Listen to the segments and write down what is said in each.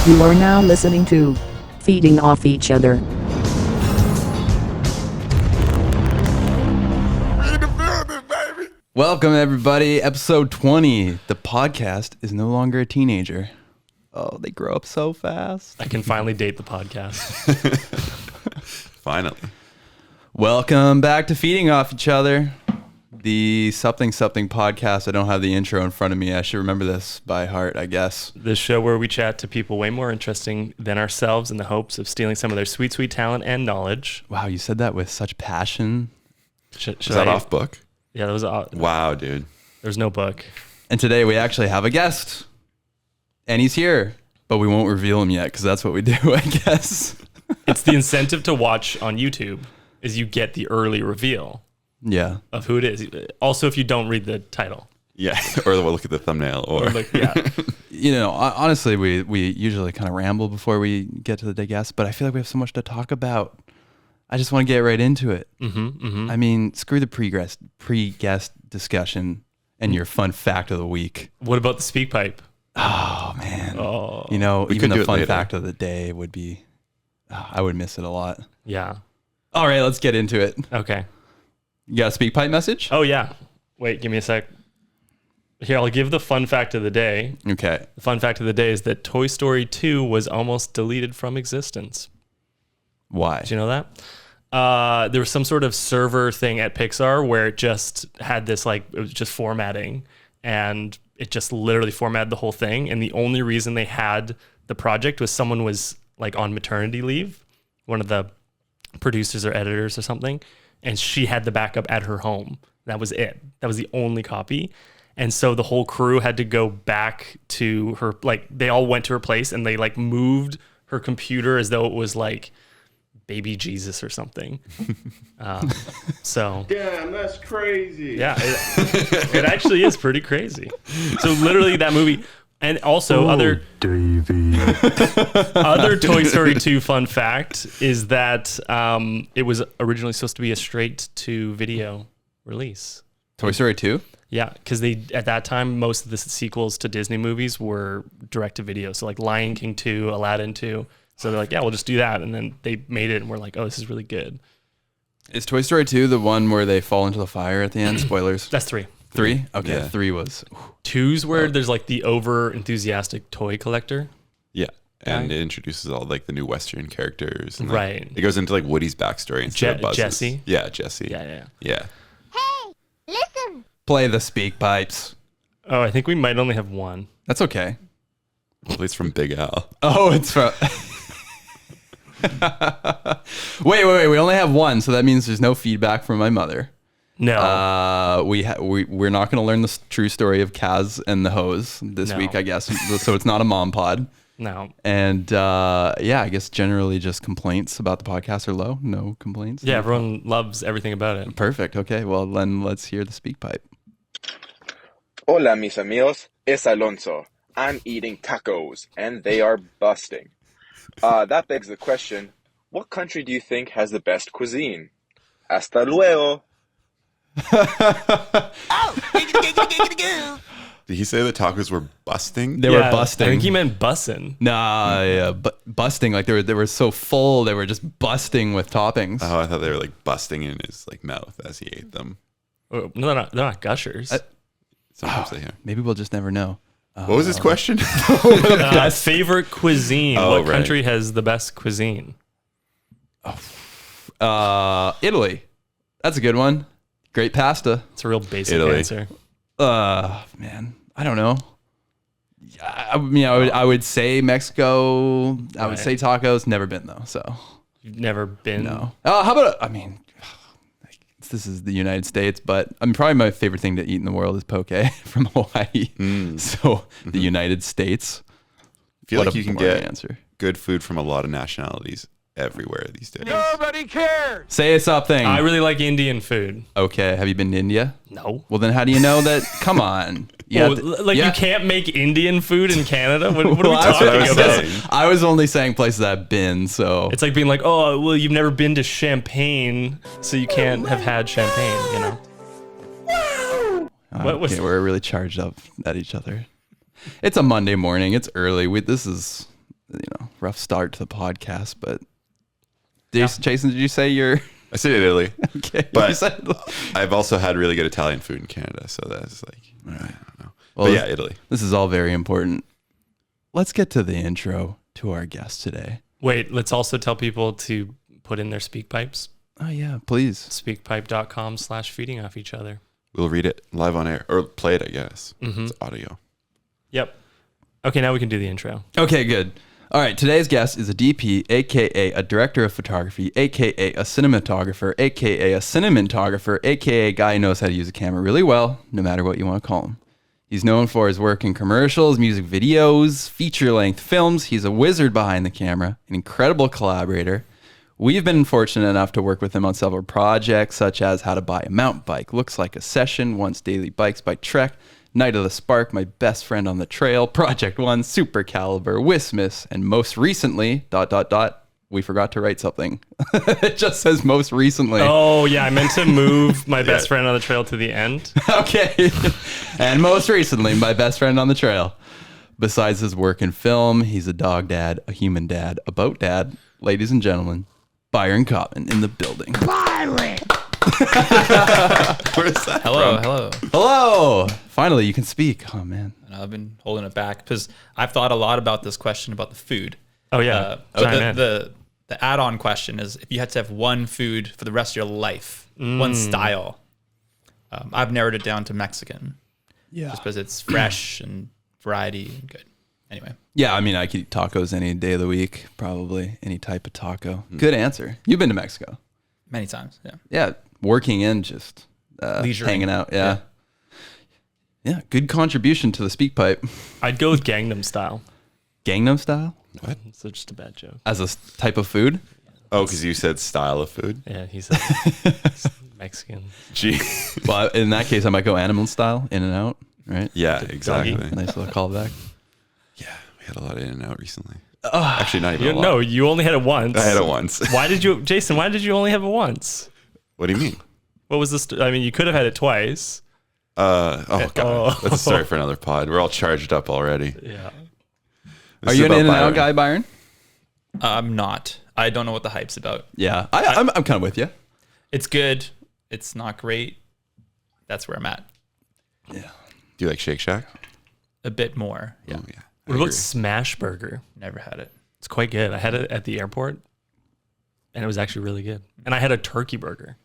You are now listening to Feeding Off Each Other. Welcome, everybody. Episode 20. The podcast is no longer a teenager. Oh, they grow up so fast. I can finally date the podcast. Finally. Welcome back to Feeding Off Each Other, the something podcast. I don't have the intro in front of me. I should remember this by heart, I guess. This show where we chat to people way more interesting than ourselves in the hopes of stealing some of their sweet, sweet talent and knowledge. Wow, you said that with such passion. Is that off book? Yeah, that was wow, dude. There's no book. And today we actually have a guest. And he's here, but we won't reveal him yet because that's what we do, I guess. It's the incentive to watch on YouTube is you get the early reveal of who it is. Also, if you don't read the title. Yeah, or we'll look at the thumbnail. Or You know, honestly, we usually kind of ramble before we get to the guest, but I feel like we have so much to talk about. I just want to get right into it. I mean, screw the pre-guest discussion and your fun fact of the week. What about the speak pipe? Oh, man. You know, even the fun fact of the day would be, I would miss it a lot. Yeah. All right, let's get into it. Okay. You got a speak pipe message? Oh, yeah. Wait, give me a sec. Here, I'll give the fun fact of the day. Okay. The fun fact of the day is that Toy Story 2 was almost deleted from existence. Why? Did you know that? There was some sort of server thing at Pixar where it just had this, like, it was just formatting, and it just literally formatted the whole thing. And the only reason they had the project was someone was, like, on maternity leave, one of the producers or editors or something, and she had the backup at her home. That was it. That was the only copy. And so the whole crew had to go back to her, like, they all went to her place and they, like, moved her computer as though it was, like, baby Jesus or something. So damn, that's crazy. Yeah, it actually is pretty crazy. So literally that movie, and also other Toy Story 2 fun fact is that it was originally supposed to be a straight to video release. Toy Story 2? Yeah, because they at that time most of the sequels to Disney movies were direct to video. So like Lion King 2, Aladdin 2. So they're like, yeah, we'll just do that. And then they made it and we're like, oh, this is really good. Is Toy Story 2 the one where they fall into the fire at the end? Spoilers. That's 3. 3? Okay, Yeah. 3 was... 2's where there's like the over enthusiastic toy collector. Yeah. And it introduces all like the new Western characters. And, like, Right. It goes into like Woody's backstory instead of Buzz's. Jessie? Yeah, Jessie. Yeah. Yeah. Hey, listen. Play the speak pipes. Oh, I think we might only have one. That's okay. Hopefully it's from Big Al. Oh, it's from... Wait. We only have one, so that means there's no feedback from my mother. No. We're not going to learn the true story of Kaz and the hose this week, I guess. So it's not a mom pod. No. And I guess generally just complaints about the podcast are low. No complaints. Yeah, everyone loves everything about it. Perfect. Okay, well then let's hear the speak pipe. Hola, mis amigos. Es Alonso. I'm eating tacos, and they are busting. That begs the question, what country do you think has the best cuisine? Hasta luego. Did he say the tacos were busting? They were busting. I think he meant bussin'. Nah, yeah, but busting, like they were so full, they were just busting with toppings. Oh, I thought they were like busting in his like mouth as he ate them. Oh, no, they're not gushers. Sometimes they are. Maybe we'll just never know. What was his question? Favorite cuisine. Oh, what country has the best cuisine? Italy. That's a good one. Great pasta. It's a real basic Italy. answer. Man, I don't know. I mean, I would say Mexico. I would say tacos. Never been though, so You've never been? no. How about? I mean, this is the United States, but I mean, probably my favorite thing to eat in the world is poke from Hawaii. So the United States. I feel like you can get answer. good food from a lot of nationalities everywhere these days. Nobody cares. Say something. I really like Indian food. Okay, have you been to India? No. Well, then how do you know that? Come on. You can't make Indian food in Canada? What are we Well, that's what I talking was about? saying. I was only saying places that I've been, so. It's like being like, oh, well, you've never been to Champagne, so you can't have had champagne, you know? What was we're really charged up at each other. It's a Monday morning. It's early. This is rough start to the podcast, but Jason, did you say you're? I said Italy. Okay, but I've also had really good Italian food in Canada, so that's like I don't know. Well, but yeah, Italy. This is all very important. Let's get to the intro to our guest today. Wait, let's also tell people to put in their speak pipes. Oh yeah, please. Speakpipe.com/feeding off each other. We'll read it live on air or play it, I guess. It's audio. Yep. Okay, now we can do the intro. Okay, good. All right, today's guest is a DP, aka a director of photography, aka a cinematographer, aka a cinematographer, aka a guy who knows how to use a camera really well, no matter what you want to call him. He's known for his work in commercials, music videos, feature-length films. He's a wizard behind the camera, an incredible collaborator. We've been fortunate enough to work with him on several projects, such as How to Buy a Mountain Bike, Looks Like a Session, Once Daily Bikes by Trek, Night of the Spark, My Best Friend on the Trail, Project One, Super Caliber, Wismas, and most recently, ... we forgot to write something. It just says most recently. Oh, yeah, I meant to move My Best Friend on the Trail to the end. Okay. And most recently, My Best Friend on the Trail. Besides his work in film, he's a dog dad, a human dad, a boat dad. Ladies and gentlemen, Byron Kopman in the building. Byron! Where's that Hello, from? hello. Hello. Finally, you can speak. Oh, man. And I've been holding it back because I've thought a lot about this question about the food. Oh, yeah. The add-on question is if you had to have one food for the rest of your life, one style. I've narrowed it down to Mexican. Yeah. Just because it's fresh and variety and good. Anyway. Yeah, I mean, I could eat tacos any day of the week, probably. Any type of taco. Good answer. You've been to Mexico. Many times, yeah. Yeah, working in just Leisuring. hanging out. Yeah. Yeah, good contribution to the speak pipe. I'd go with Gangnam Style. Gangnam Style? What? So just a bad joke. As a type of food? Oh, because you said style of food. Yeah, he said Mexican. Gee. Well, in that case, I might go animal style, in and out, right? Yeah, exactly. Nice little callback. Yeah, we had a lot of in and out recently. Actually, not even a lot. No, you only had it once. I had it once. Jason, why did you only have it once? What do you mean? What was this? I mean, you could have had it twice. Oh god, that's a story for another pod. We're all charged up already. Yeah. Are you an in and out guy, Byron? I'm not. I don't know what the hype's about. Yeah, I'm kind of with you. It's good. It's not great. That's where I'm at. Yeah. Do you like Shake Shack? A bit more. Yeah. Oh, yeah. What about Smash Burger? Never had it. It's quite good. I had it at the airport, and it was actually really good. And I had a turkey burger.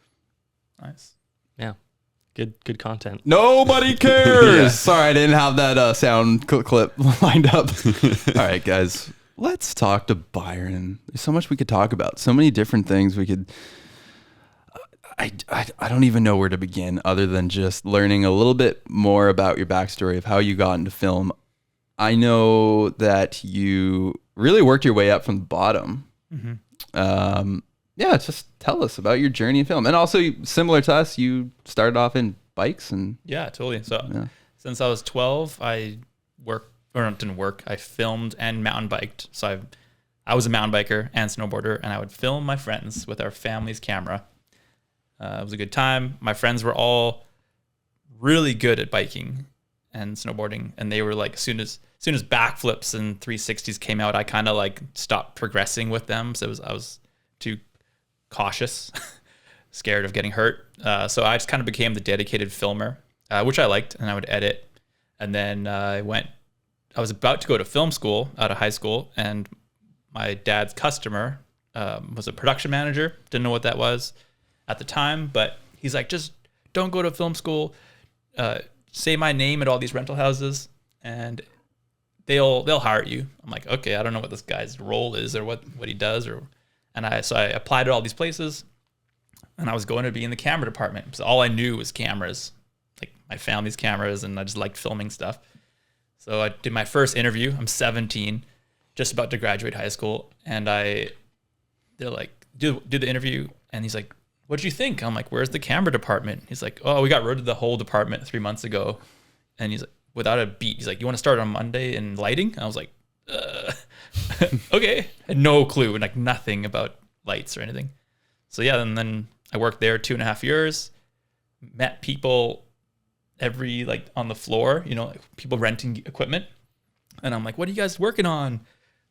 Nice. Yeah. Good content. Nobody cares. Yeah. Sorry, I didn't have that sound clip lined up. All right, guys, let's talk to Byron. There's so much we could talk about. So many different things we could. I don't even know where to begin other than just learning a little bit more about your backstory of how you got into film. I know that you really worked your way up from the bottom. Mm-hmm. Yeah, just tell us about your journey in film. And also, similar to us, you started off in bikes and... Yeah, totally. So since I was 12, I filmed and mountain biked. So I was a mountain biker and snowboarder, and I would film my friends with our family's camera. It was a good time. My friends were all really good at biking and snowboarding, and they were like, as soon as backflips and 360s came out, I kind of like stopped progressing with them. So I was too cautious, scared of getting hurt. So I just kind of became the dedicated filmer, which I liked, and I would edit. And then I was about to go to film school out of high school, and my dad's customer was a production manager. Didn't know what that was at the time, but he's like, just don't go to film school. Say my name at all these rental houses, and they'll hire you. I'm like, okay, I don't know what this guy's role is or what he does, so I applied at all these places, and I was going to be in the camera department. So all I knew was cameras, like my family's cameras, and I just liked filming stuff. So I did my first interview. I'm 17, just about to graduate high school, and they're like, do the interview, and he's like, what did you think? I'm like, where's the camera department? He's like, oh, we got rid of the whole department 3 months ago. And he's like, without a beat, he's like, you want to start on Monday in lighting? I was like, okay. Had no clue, like nothing about lights or anything. So yeah, and then I worked there 2.5 years, met people on the floor, like people renting equipment. And I'm like, what are you guys working on?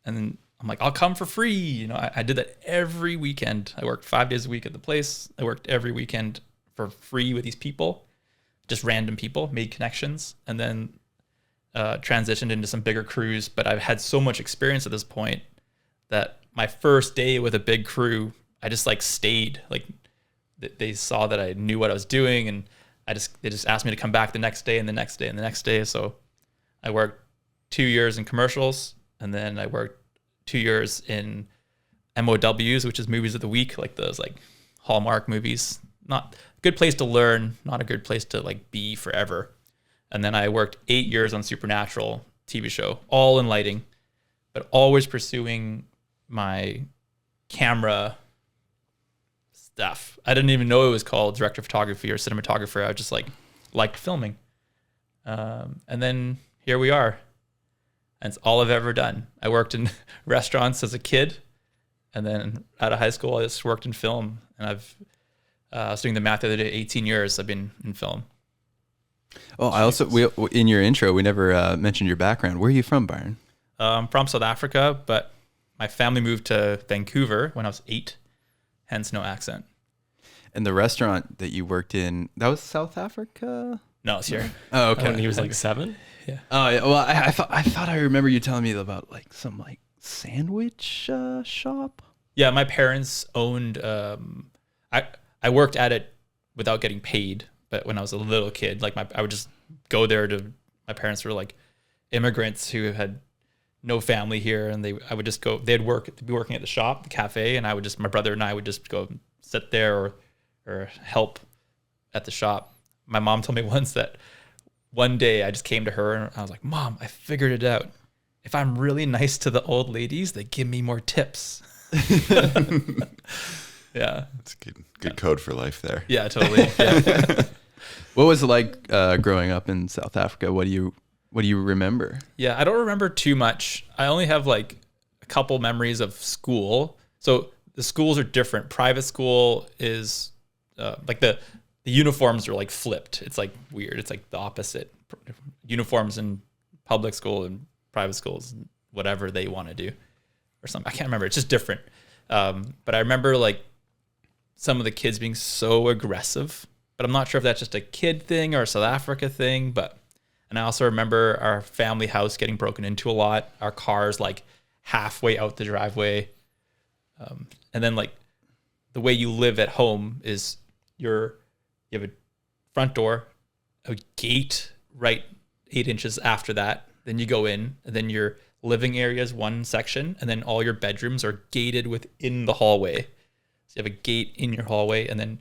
And then I'm like, I'll come for free. You know, I did that every weekend. I worked 5 days a week at the place. I worked every weekend for free with these people, just random people, made connections, and then transitioned into some bigger crews. But I've had so much experience at this point that my first day with a big crew, I just like stayed. Like they saw that I knew what I was doing, and they just asked me to come back the next day and the next day and the next day. So I worked 2 years in commercials, and then I worked 2 years in MOWs, which is movies of the week, like those like Hallmark movies. Not a good place to learn, not a good place to like be forever. And then I worked 8 years on Supernatural TV show, all in lighting, but always pursuing my camera stuff. I didn't even know it was called director of photography or cinematographer. I just liked filming. And then here we are. And it's all I've ever done. I worked in restaurants as a kid, and then out of high school, I just worked in film. And I was doing the math the other day, 18 years I've been in film. Oh, I also, in your intro, we never mentioned your background. Where are you from, Byron? I'm from South Africa, but my family moved to Vancouver when I was 8, hence no accent. And the restaurant that you worked in, that was South Africa? No, it's here. Oh, okay. When he was like 7? Yeah. Oh, yeah. Well, I thought I remember you telling me about like some like sandwich shop. Yeah, my parents owned. I worked at it without getting paid, but when I was a little kid, like I would just go there to. My parents were like immigrants who had no family here, and I would just go. They'd be working at the shop, the cafe, and my brother and I would just go sit there or help at the shop. My mom told me once that one day I just came to her and I was like, Mom, I figured it out. If I'm really nice to the old ladies, they give me more tips. Yeah. That's good code for life there. Yeah, totally. Yeah. What was it like growing up in South Africa? What do you remember? Yeah, I don't remember too much. I only have like a couple memories of school. So the schools are different. Private school is like the uniforms are like flipped. It's like weird. It's like the opposite. Uniforms in public school and private schools, whatever they want to do or something. I can't remember. It's just different. But I remember like some of the kids being so aggressive, but I'm not sure if that's just a kid thing or a South Africa thing. And I also remember our family house getting broken into a lot. Our cars like halfway out the driveway. And then like the way you live at home is you have a front door, a gate right 8 inches after that. Then you go in, and then your living area is one section, and then all your bedrooms are gated within the hallway. So you have a gate in your hallway, and then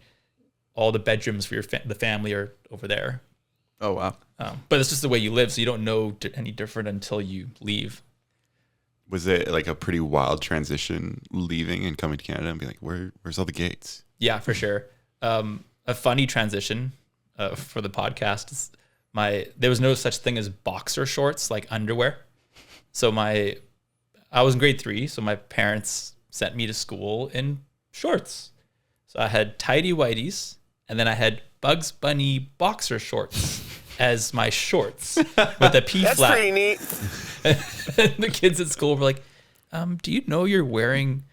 all the bedrooms for the family are over there. Oh, wow. But it's just the way you live, so you don't know any different until you leave. Was it like a pretty wild transition leaving and coming to Canada and being like, where's all the gates? Yeah, for sure. A funny transition for the podcast is there was no such thing as boxer shorts, like underwear. So I was in grade 3, so my parents sent me to school in shorts. So I had tidy whities, and then I had Bugs Bunny boxer shorts as my shorts with a P-flat. That's pretty neat. And the kids at school were like, do you know you're wearing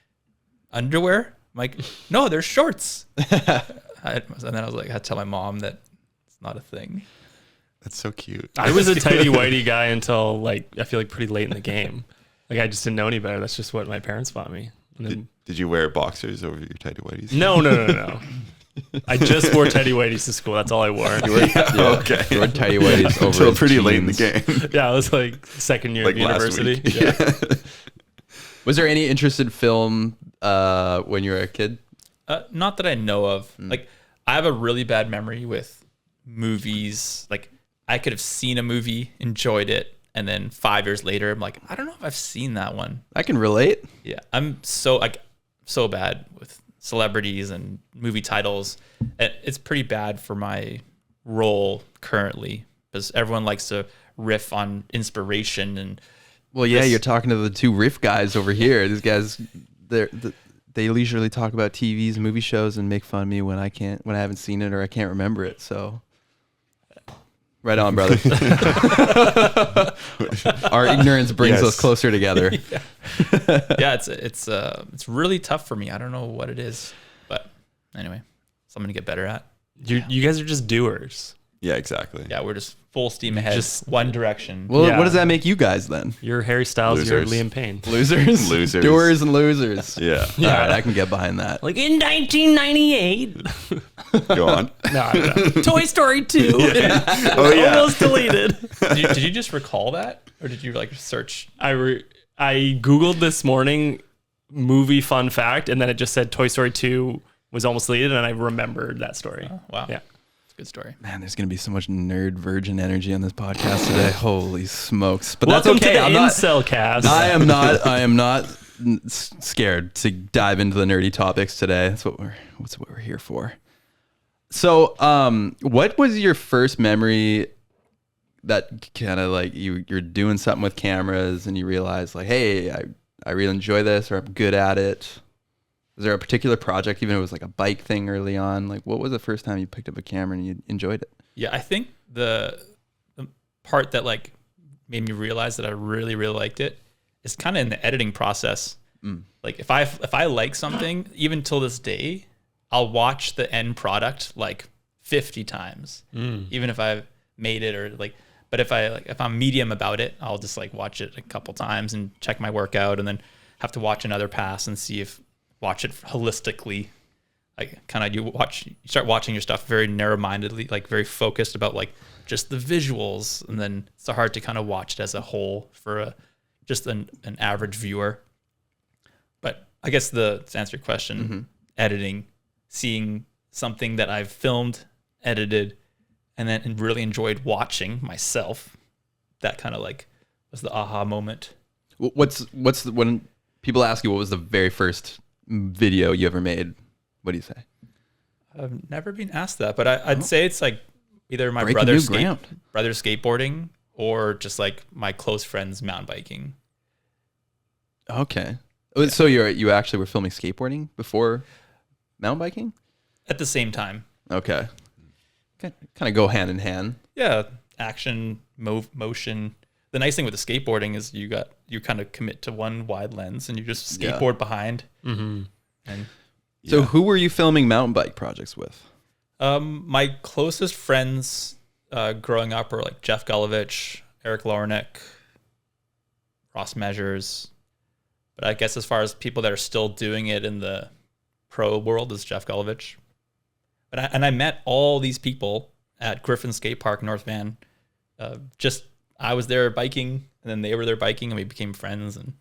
underwear? I'm like, no, they're shorts. And then I was like, I had to tell my mom that it's not a thing. That's so cute. I was a tighty whitey guy until like I feel like pretty late in the game. Like I just didn't know any better. That's just what my parents bought me. And then, did you wear boxers over your tidy whities? No. I just wore tighty whities to school. That's all I wore. Okay. You were tidy whities over Until pretty jeans. late in the game. Yeah, I was like second year Like of last university. week. Yeah. Was there any interest in film when you were a kid? Not that I know of. Like, I have a really bad memory with movies. Like, I could have seen a movie, enjoyed it, and then 5 years later, I'm like, I don't know if I've seen that one. I can relate. Yeah, I'm so bad with celebrities and movie titles. It's pretty bad for my role currently because everyone likes to riff on inspiration and. Well, yeah, you're talking to the two riff guys over here. These guys, they leisurely talk about TVs and movie shows and make fun of me when I haven't seen it or I can't remember it. So, right on, brother. Our ignorance brings us closer together. Yeah, it's really tough for me. I don't know what it is, but anyway, something to get better at. You guys are just doers. Yeah, exactly. Yeah, we're just full steam ahead, Just- one direction. Well, Yeah. what does that make you guys then? You're Harry Styles. Losers. You're Liam Payne. Losers, Losers. doers, and losers. Yeah. All right, I can get behind that. Like in 1998, Go on. no, I don't know. Toy Story 2. Oh yeah. Almost deleted. Did you just recall that, or did you like search? I googled this morning movie fun fact, and then it just said Toy Story 2 was almost deleted, and I remembered that story. Wow, Yeah. it's a good story. Man, there's gonna be so much nerd virgin energy on this podcast today. Holy smokes! But Welcome that's okay. to the I'm not. Incel Cast. I am not scared to dive into the nerdy topics today. That's what we're here for. So, what was your first memory that kind of like you're doing something with cameras and you realize like, hey, I really enjoy this, or I'm good at it? Was there a particular project, even if it was like a bike thing early on? Like, what was the first time you picked up a camera and you enjoyed it? Yeah, I think the part that like made me realize that I really liked it is kind of in the editing process. Like if I like something, even till this day, I'll watch the end product like 50 times, even if I've made it or like. But if I'm medium about it, I'll just like watch it a couple times and check my workout, and then have to watch another pass and watch it holistically. Like kind of you start watching your stuff very narrow-mindedly, like very focused about like just the visuals, and then it's hard to kind of watch it as a whole for just an average viewer. But I guess to answer your question, editing, seeing something that I've filmed, edited, and then really enjoyed watching myself, that kind of like was the aha moment. When people ask you what was the very first video you ever made, what do you say? I've never been asked that, but I'd say it's like either my Breaking new ground. brother's skateboarding or just like my close friends mountain biking. Okay. So you actually were filming skateboarding before mountain biking? At the same time. Okay. Kind of go hand in hand. Yeah, action, motion. The nice thing with the skateboarding is you kind of commit to one wide lens and you just skateboard behind. Mm-hmm. And so who were you filming mountain bike projects with? my closest friends growing up are like Jeff Gulovich, Eric Lornick, Ross Measures. But I guess as far as people that are still doing it in the pro world is Jeff Gulovich. But I met all these people at Griffin Skate Park, North Van. I was there biking, and then they were there biking, and we became friends, and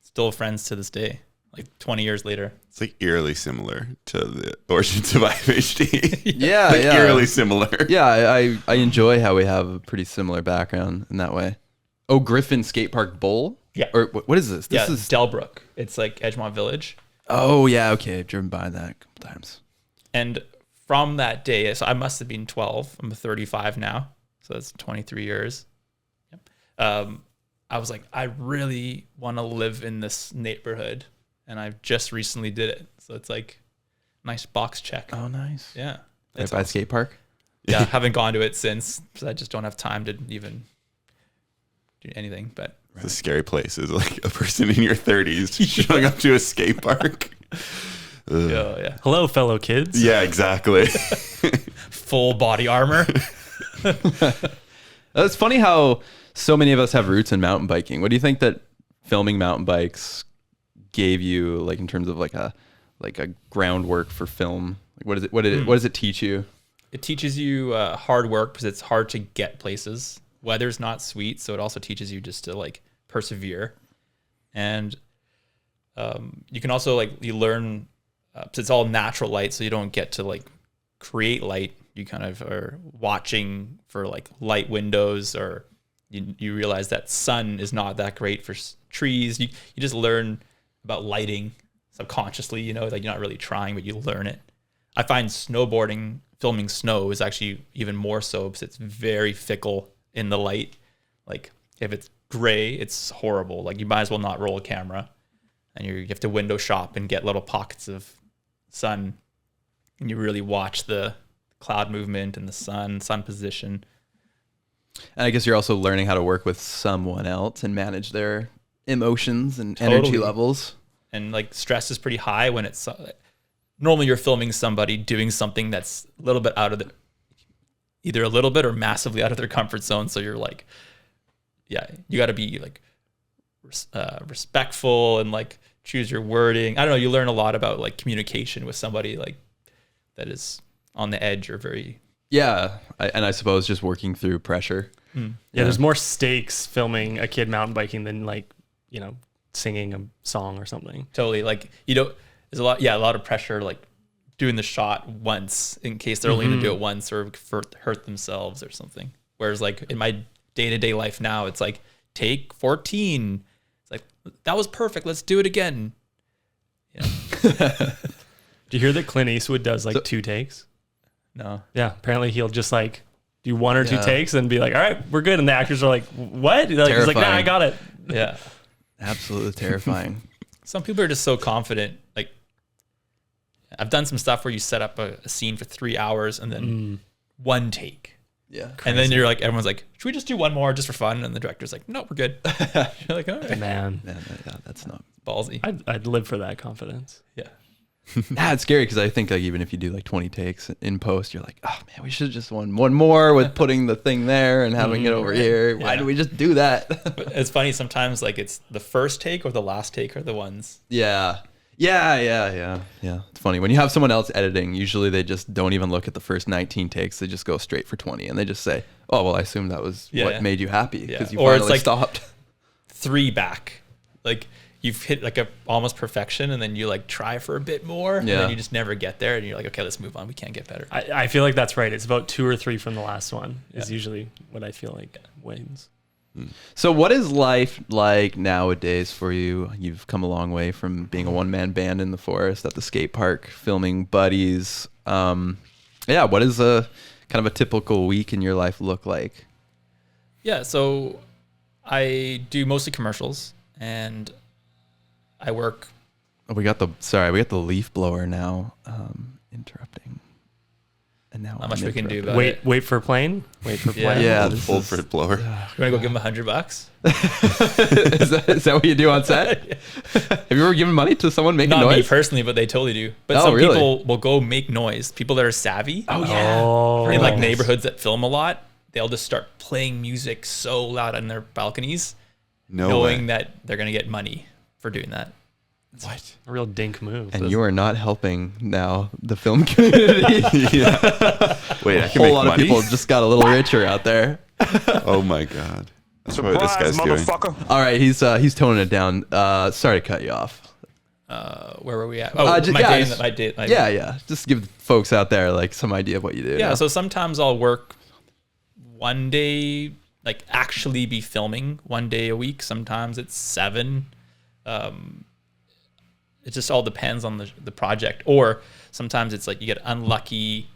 still friends to this day, like 20 years later. It's like eerily similar to the origins of IFHT. Yeah, like yeah. eerily similar. Yeah, I enjoy how we have a pretty similar background in that way. Oh, Griffin Skate Park Bowl? Yeah. Or what is this? This Yeah, is Delbrook. It's like Edgemont Village. Oh, yeah, okay. I've driven by that a couple times. And from that day, so I must have been 12. I'm 35 now. So that's 23 years. Yep. I was like, I really want to live in this neighborhood. And I just recently did it. So it's like nice box check. Oh, nice. Yeah. Right It's by the awesome. skate park? Yeah, I haven't gone to it since. So I just don't have time to even do anything. But It's a scary place. It's like a person in your 30s showing up to a skate park. yeah. Hello, fellow kids. Yeah, exactly. Full body armor. It's funny how so many of us have roots in mountain biking. What do you think that filming mountain bikes gave you, like in terms of like a groundwork for film? Like what does it teach you? It teaches you hard work because it's hard to get places. Weather's not sweet, so it also teaches you just to like persevere. And you can also you learn, it's all natural light, so you don't get to like create light. You kind of are watching for like light windows, or you realize that sun is not that great for trees. You just learn about lighting subconsciously, like you're not really trying, but you learn it. I find snowboarding, filming snow is actually even more so because it's very fickle in the light. Like if it's gray, it's horrible. Like you might as well not roll a camera, and you have to window shop and get little pockets of sun, and you really watch the cloud movement and the sun position. And I guess you're also learning how to work with someone else and manage their emotions and Totally. energy levels. And like stress is pretty high when it's normally you're filming somebody doing something that's a little bit out of the, either a little bit or massively out of their comfort zone. So you're like, yeah, you got to be like respectful and like choose your wording. I don't know. You learn a lot about like communication with somebody like that is on the edge or very. Yeah. I suppose just working through pressure. Yeah, there's more stakes filming a kid mountain biking than like, you know, singing a song or something. Totally. Like, you know, there's a lot of pressure, like doing the shot once in case they're only going to do it once or hurt themselves or something. Whereas like in my day-to-day life now, it's like take 14. It's like, that was perfect. Let's do it again. Yeah. Do you hear that Clint Eastwood does like 2 takes? No. Yeah. Apparently he'll just like do 1 or 2 takes and be like, all right, we're good. And the actors are like, what? Like, he's like, nah, I got it. Yeah. Absolutely terrifying. Some people are just so confident. Like, I've done some stuff where you set up a scene for 3 hours and then 1 take. Yeah. And then you're like, everyone's like, should we just do 1 more just for fun? And the director's like, no, we're good. You're like, all right. Man, Yeah, that's not. Ballsy. I'd live for that confidence. Yeah. Yeah, it's scary because I think like even if you do like 20 takes in post, you're like, oh man, we should have just won one more with putting the thing there and having it over here. Why did we just do that? But it's funny sometimes, like it's the first take or the last take are the ones. Yeah. It's funny when you have someone else editing. Usually they just don't even look at the first 19 takes. They just go straight for 20 and they just say, "Oh well, I assume that was what made you happy because you or finally it's like stopped." 3 back, like you've hit like a almost perfection, and then you like try for a bit more, and then you just never get there, and you're like, okay, let's move on. We can't get better. I feel like that's right. It's about 2 or 3 from the last one is usually what I feel like wins. So what is life like nowadays for you? You've come a long way from being a one-man band in the forest at the skate park, filming buddies. What is a kind of a typical week in your life look like? Yeah, so I do mostly commercials, and I work. We got the leaf blower now, interrupting. And now Not much we can do about Wait, it. wait for plane. Wait for plane. Yeah, Old Fred blower. You want to go give him $100? is that what you do on set? Have you ever given money to someone making Not noise? me personally, but they totally do. But some really? people will go make noise. People that are savvy. Oh yeah. Oh, In like neighborhoods that film a lot, they'll just start playing music so loud on their balconies, knowing that they're going to get money for doing that. What? a real dink move. And you are not helping now the film community. Wait, I A can whole make lot money? of people just got a little richer out there. Oh my god. That's what this guy's doing. All right, he's toning it down. Sorry to cut you off. Where were we at? Oh, my day. Yeah. Just give folks out there like some idea of what you do. Yeah, now. so sometimes I'll work one day, like actually be filming 1 day a week. Sometimes it's 7. It just all depends on the project. Or sometimes it's like you get unlucky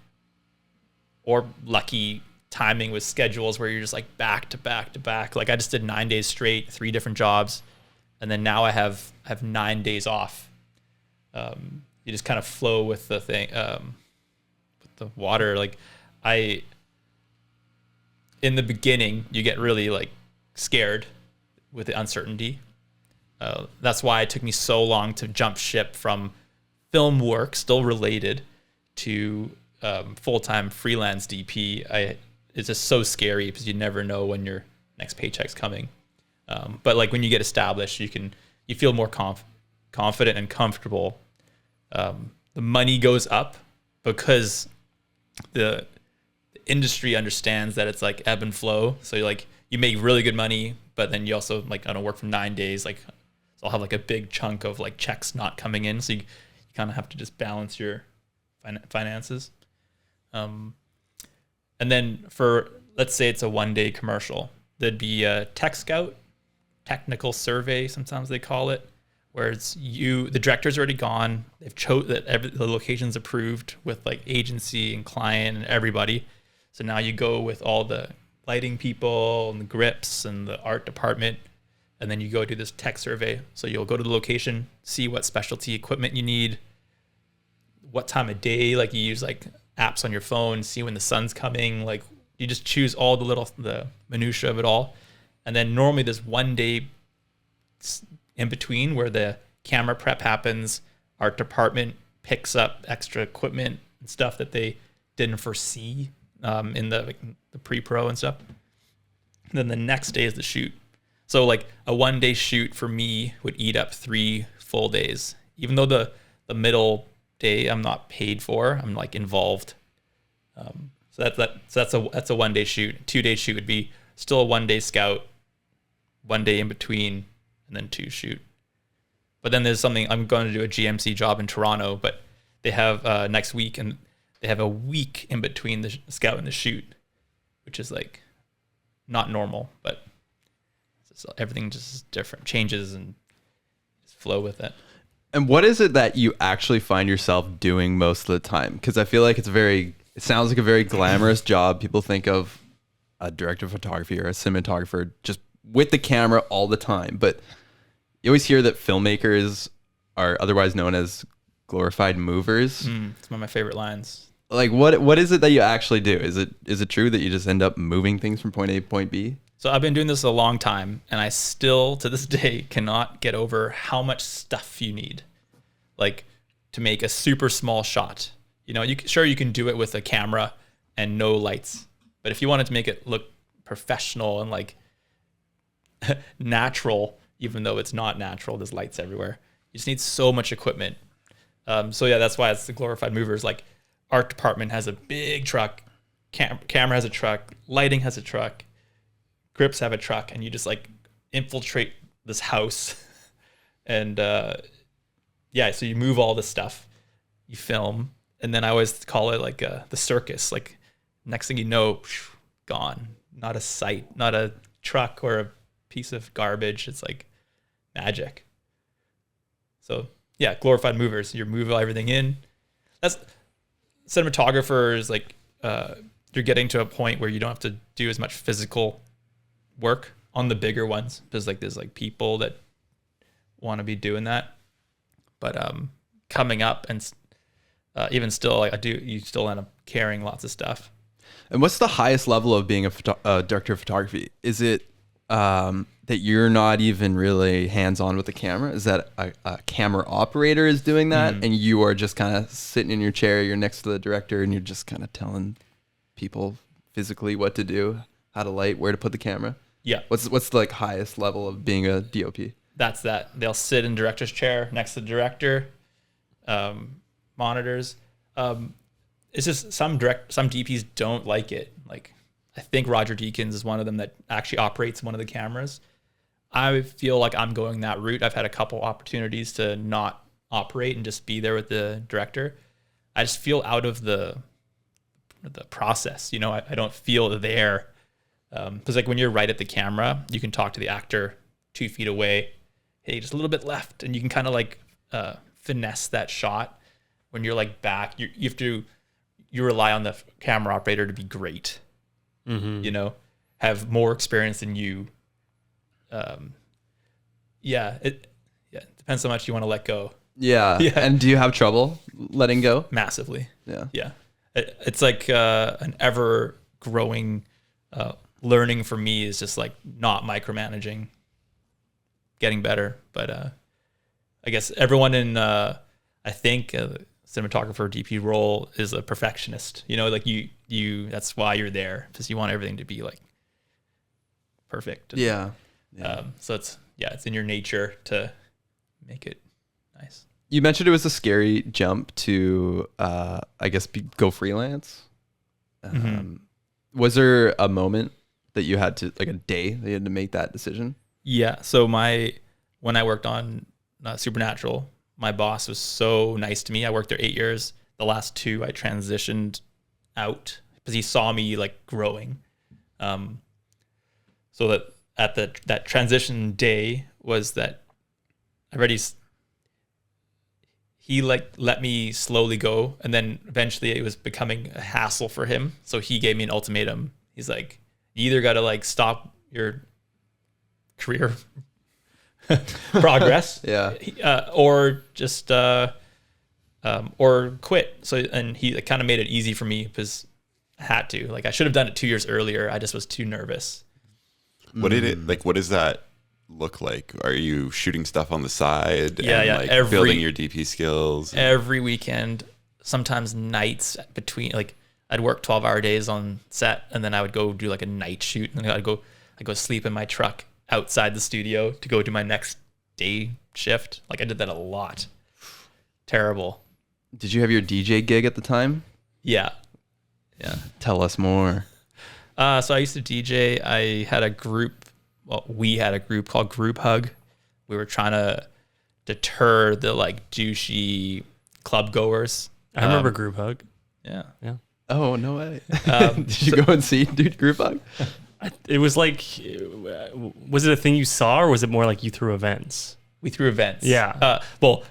or lucky timing with schedules where you're just like back to back to back. Like I just did 9 days straight, 3 different jobs. And then now I have 9 days off. You just kind of flow with the thing, with the water. Like in the beginning, you get really like scared with the uncertainty. That's why it took me so long to jump ship from film work, still related, to full-time freelance DP. It's just so scary because you never know when your next paycheck's coming. But like when you get established, you feel more confident and comfortable. The money goes up because the industry understands that it's like ebb and flow. So you make really good money, but then you also like, I don't work for 9 days. Like, so I'll have like a big chunk of like checks not coming in. So you kind of have to just balance your finances. And then for, let's say it's a 1 day commercial, there'd be a tech scout, technical survey, sometimes they call it, where it's the director's already gone. They've that the location's approved with like agency and client and everybody. So now you go with all the lighting people and the grips and the art department, and then you go do this tech survey. So you'll go to the location, see what specialty equipment you need, what time of day, like you use like apps on your phone, see when the sun's coming, like you just choose all the minutia of it all. And then normally this 1 day in between where the camera prep happens. Art department picks up extra equipment and stuff that they didn't foresee in the pre-pro and stuff. And then the next day is the shoot. So like a 1 day shoot for me would eat up 3 full days. Even though the middle day I'm not paid for, I'm like involved. So that's a 1 day shoot. 2 day shoot would be still a 1 day scout, 1 day in between, and then 2 shoot. But then there's something, I'm going to do a GMC job in Toronto, but they have next week, and they have a week in between the scout and the shoot, which is like not normal, but everything just is different, changes, and just flow with it. And what is it that you actually find yourself doing most of the time? Because I feel like it sounds like a very glamorous job. People think of a director of photography or a cinematographer just with the camera all the time. But you always hear that filmmakers are otherwise known as glorified movers. It's one of my favorite lines. Like what is it that you actually do? Is it true that you just end up moving things from point A to point B? So I've been doing this a long time, and I still, to this day, cannot get over how much stuff you need, like to make a super small shot. You know, you can do it with a camera and no lights, but if you wanted to make it look professional and like natural, even though it's not natural, there's lights everywhere. You just need so much equipment. So yeah, that's why it's the glorified movers. Like art department has a big truck, camera has a truck, lighting has a truck, grips have a truck, and you just like infiltrate this house. And so you move all this stuff, you film, and then I always call it like the circus. Like next thing you know, gone. Not a sight, not a truck or a piece of garbage. It's like magic. So yeah, glorified movers. You move everything in. That's cinematographers. Like you're getting to a point where you don't have to do as much physical work on the bigger ones, because like there's like people that want to be doing that. But coming up and even still, like you still end up carrying lots of stuff. And what's the highest level of being a director of photography? Is it that you're not even really hands-on with the camera? Is that a camera operator is doing that, and you are just kind of sitting in your chair, you're next to the director, and you're just kind of telling people physically what to do, how to light, where to put the camera? Yeah. What's the like highest level of being a DOP? That's that. They'll sit in director's chair next to the director, monitors. It's just some DPs don't like it. Like I think Roger Deakins is one of them that actually operates one of the cameras. I feel like I'm going that route. I've had a couple opportunities to not operate and just be there with the director. I just feel out of the process. You know, I don't feel there. Because like when you're right at the camera, you can talk to the actor 2 feet away. Hey, just a little bit left, and you can kind of like finesse that shot. When you're like back, you rely on the camera operator to be great. You know, have more experience than you. It depends how much you want to let go. Yeah. And do you have trouble letting go? Massively. Yeah. It's like an ever growing learning for me is just like not micromanaging, getting better. But I guess everyone in I think cinematographer DP role is a perfectionist. You know, like you that's why you're there, because you want everything to be like perfect. Yeah. So it's in your nature to make it nice. You mentioned it was a scary jump to I guess go freelance. Was there a moment that you had to, like a day that you had to make that decision? Yeah. So when I worked on Supernatural, my boss was so nice to me. I worked there 8 years. The last 2 I transitioned out because he saw me like growing. So that at that transition day was that he like let me slowly go, and then eventually it was becoming a hassle for him. So he gave me an ultimatum. He's like, you either got to like stop your career progress, or just or quit. So, and he kind of made it easy for me because I had to. Like I should have done it 2 years earlier. I just was too nervous. What did it like? What is that look like? Are you shooting stuff on the side? Yeah, and yeah, like building your DP skills? Every weekend, sometimes nights between, like I'd work 12-hour days on set, and then I would go do like a night shoot, and then I'd go sleep in my truck outside the studio to go do my next day shift. Like I did that a lot. Terrible. Did you have your DJ gig at the time? Yeah. Tell us more. So I used to DJ. I had a group. Well, we had a group called Group Hug. We were trying to deter the like douchey club goers. I remember Group Hug. Yeah. Oh, no way. Did you go and see Dude Group Hug? It was like, was it a thing you saw, or was it more like you threw events? We threw events. Yeah. Well,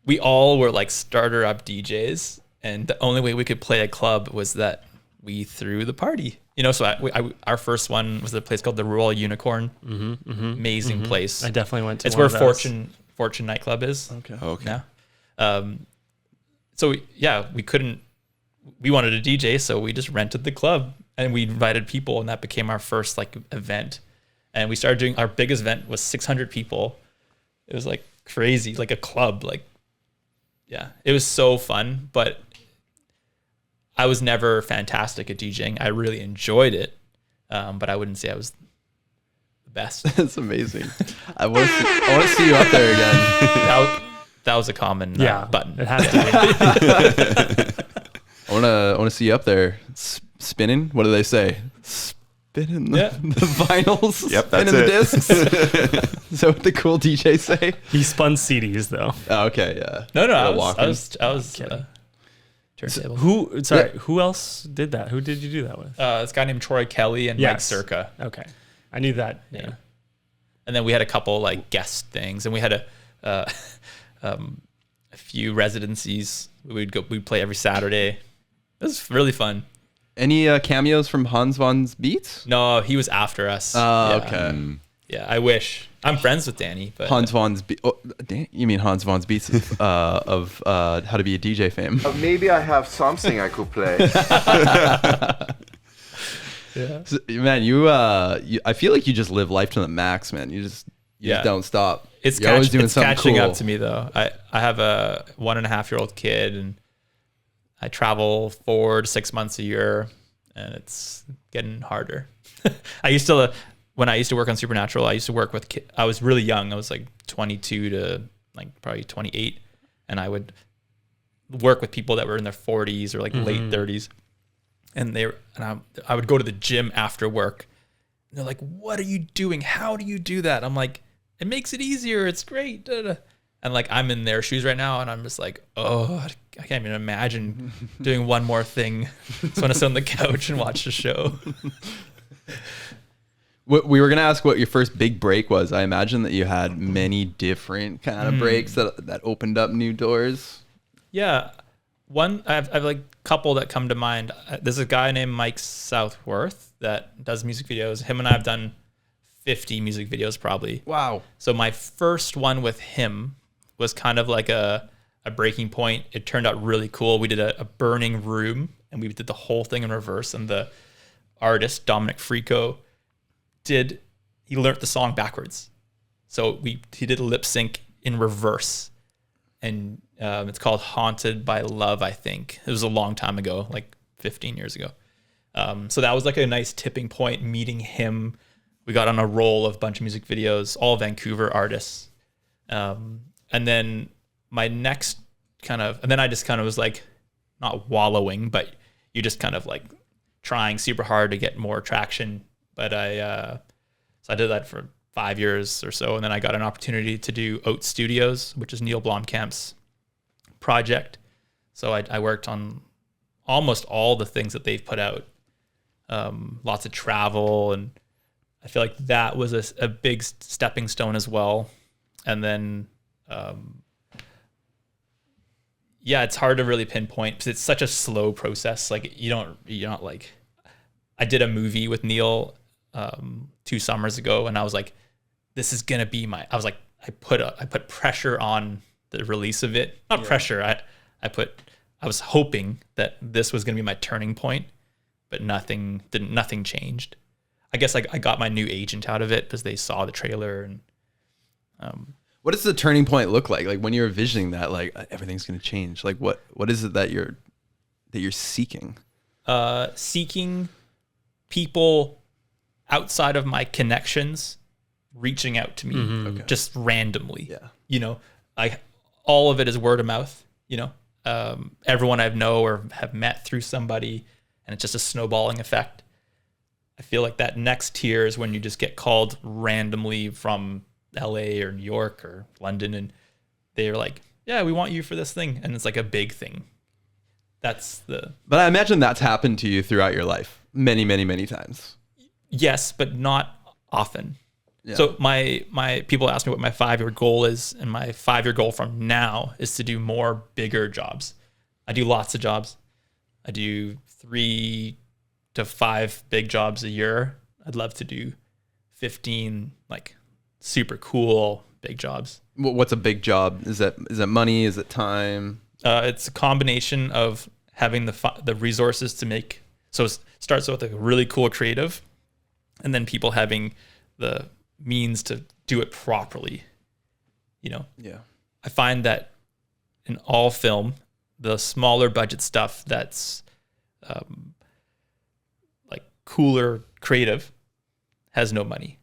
we all were like starter up DJs, and the only way we could play a club was that we threw the party. You know, so our first one was a place called the Royal Unicorn. Amazing place. I definitely went to. It's one where of those. Fortune nightclub is. Okay. Yeah. So we wanted a DJ, so we just rented the club and we invited people, and that became our first like event. And we started doing, our biggest event was 600 people. It was like crazy, like a club. Like, yeah, it was so fun, but I was never fantastic at DJing. I really enjoyed it, but I wouldn't say I was the best. That's amazing. I want to see you up there again. That was a common button. It has to be. I want to see you up there spinning. What do they say? Spinning the vinyls. Yep, spinning the discs. Is that what the cool DJs say? He spun CDs though. Oh, okay, yeah. No, I Walking. was turntable. Who else did that? Who did you do that with? This guy named Troy Kelly and Mike Circa. Okay, I knew that. Yeah. And then we had a couple like guest things, and we had a few residencies. We'd play every Saturday. It was really fun. Any cameos from Hans Von's Beats? No, he was after us. Okay. Yeah, I wish. I'm friends with Danny, but Hans Von's you mean Hans Von's Beats of How to Be a DJ fame? Maybe I have something I could play. Yeah. So, man, I feel like you just live life to the max, man. You just don't stop. It's always doing it's something catching cool. up to me though. I have a 1.5-year-old kid, and I travel 4 to 6 months a year, and it's getting harder. When I used to work on Supernatural, I used to work with I was really young. I was like 22 to like probably 28, and I would work with people that were in their 40s or like late 30s, and I would go to the gym after work. And they're like, "What are you doing? How do you do that?" I'm like, "It makes it easier. It's great." And like I'm in their shoes right now, and I'm just like, oh, I can't even imagine doing one more thing. Just want to sit on the couch and watch the show. We were gonna ask what your first big break was. I imagine that you had many different kind of breaks that opened up new doors. Yeah, I have like a couple that come to mind. There's a guy named Mike Southworth that does music videos. Him and I have done 50 music videos probably. Wow. So my first one with him was kind of like a breaking point. It turned out really cool. We did a burning room, and we did the whole thing in reverse. And the artist, Dominic Frico, he learned the song backwards. So he did a lip sync in reverse. And it's called Haunted by Love, I think. It was a long time ago, like 15 years ago. So that was like a nice tipping point, meeting him. We got on a roll of a bunch of music videos, all Vancouver artists. And then my next and then I just kind of was like, not wallowing, but you just kind of like trying super hard to get more traction. But so I did that for 5 years or so. And then I got an opportunity to do Oat Studios, which is Neill Blomkamp's project. So I worked on almost all the things that they've put out. Lots of travel, and I feel like that was a big stepping stone as well. And then, it's hard to really pinpoint because it's such a slow process. Like you're not like, I did a movie with Neill 2 summers ago, and I was like, this is gonna be I put pressure on the release of it. Not pressure. I was hoping that this was gonna be my turning point, but nothing changed. I guess I got my new agent out of it because they saw the trailer, and What does the turning point look like? Like when you're envisioning that, like everything's going to change. Like what is it that you're seeking? Seeking people outside of my connections reaching out to me just randomly. Yeah. You know, all of it is word of mouth, you know. Everyone I know or have met through somebody, and it's just a snowballing effect. I feel like that next tier is when you just get called randomly from LA or New York or London, and they're like, yeah, we want you for this thing. And it's like a big thing. But I imagine that's happened to you throughout your life many, many, many times. Yes, but not often. Yeah. So my people ask me what my 5-year goal is, and my 5-year goal from now is to do more bigger jobs. I do lots of jobs. I do 3 to 5 big jobs a year. I'd love to do 15 like super cool big jobs. What's a big job? Is that money? Is it time? It's a combination of having the resources to make. So it starts with a really cool creative, and then people having the means to do it properly. You know. Yeah. I find that in all film, the smaller budget stuff that's like cooler, creative, has no money,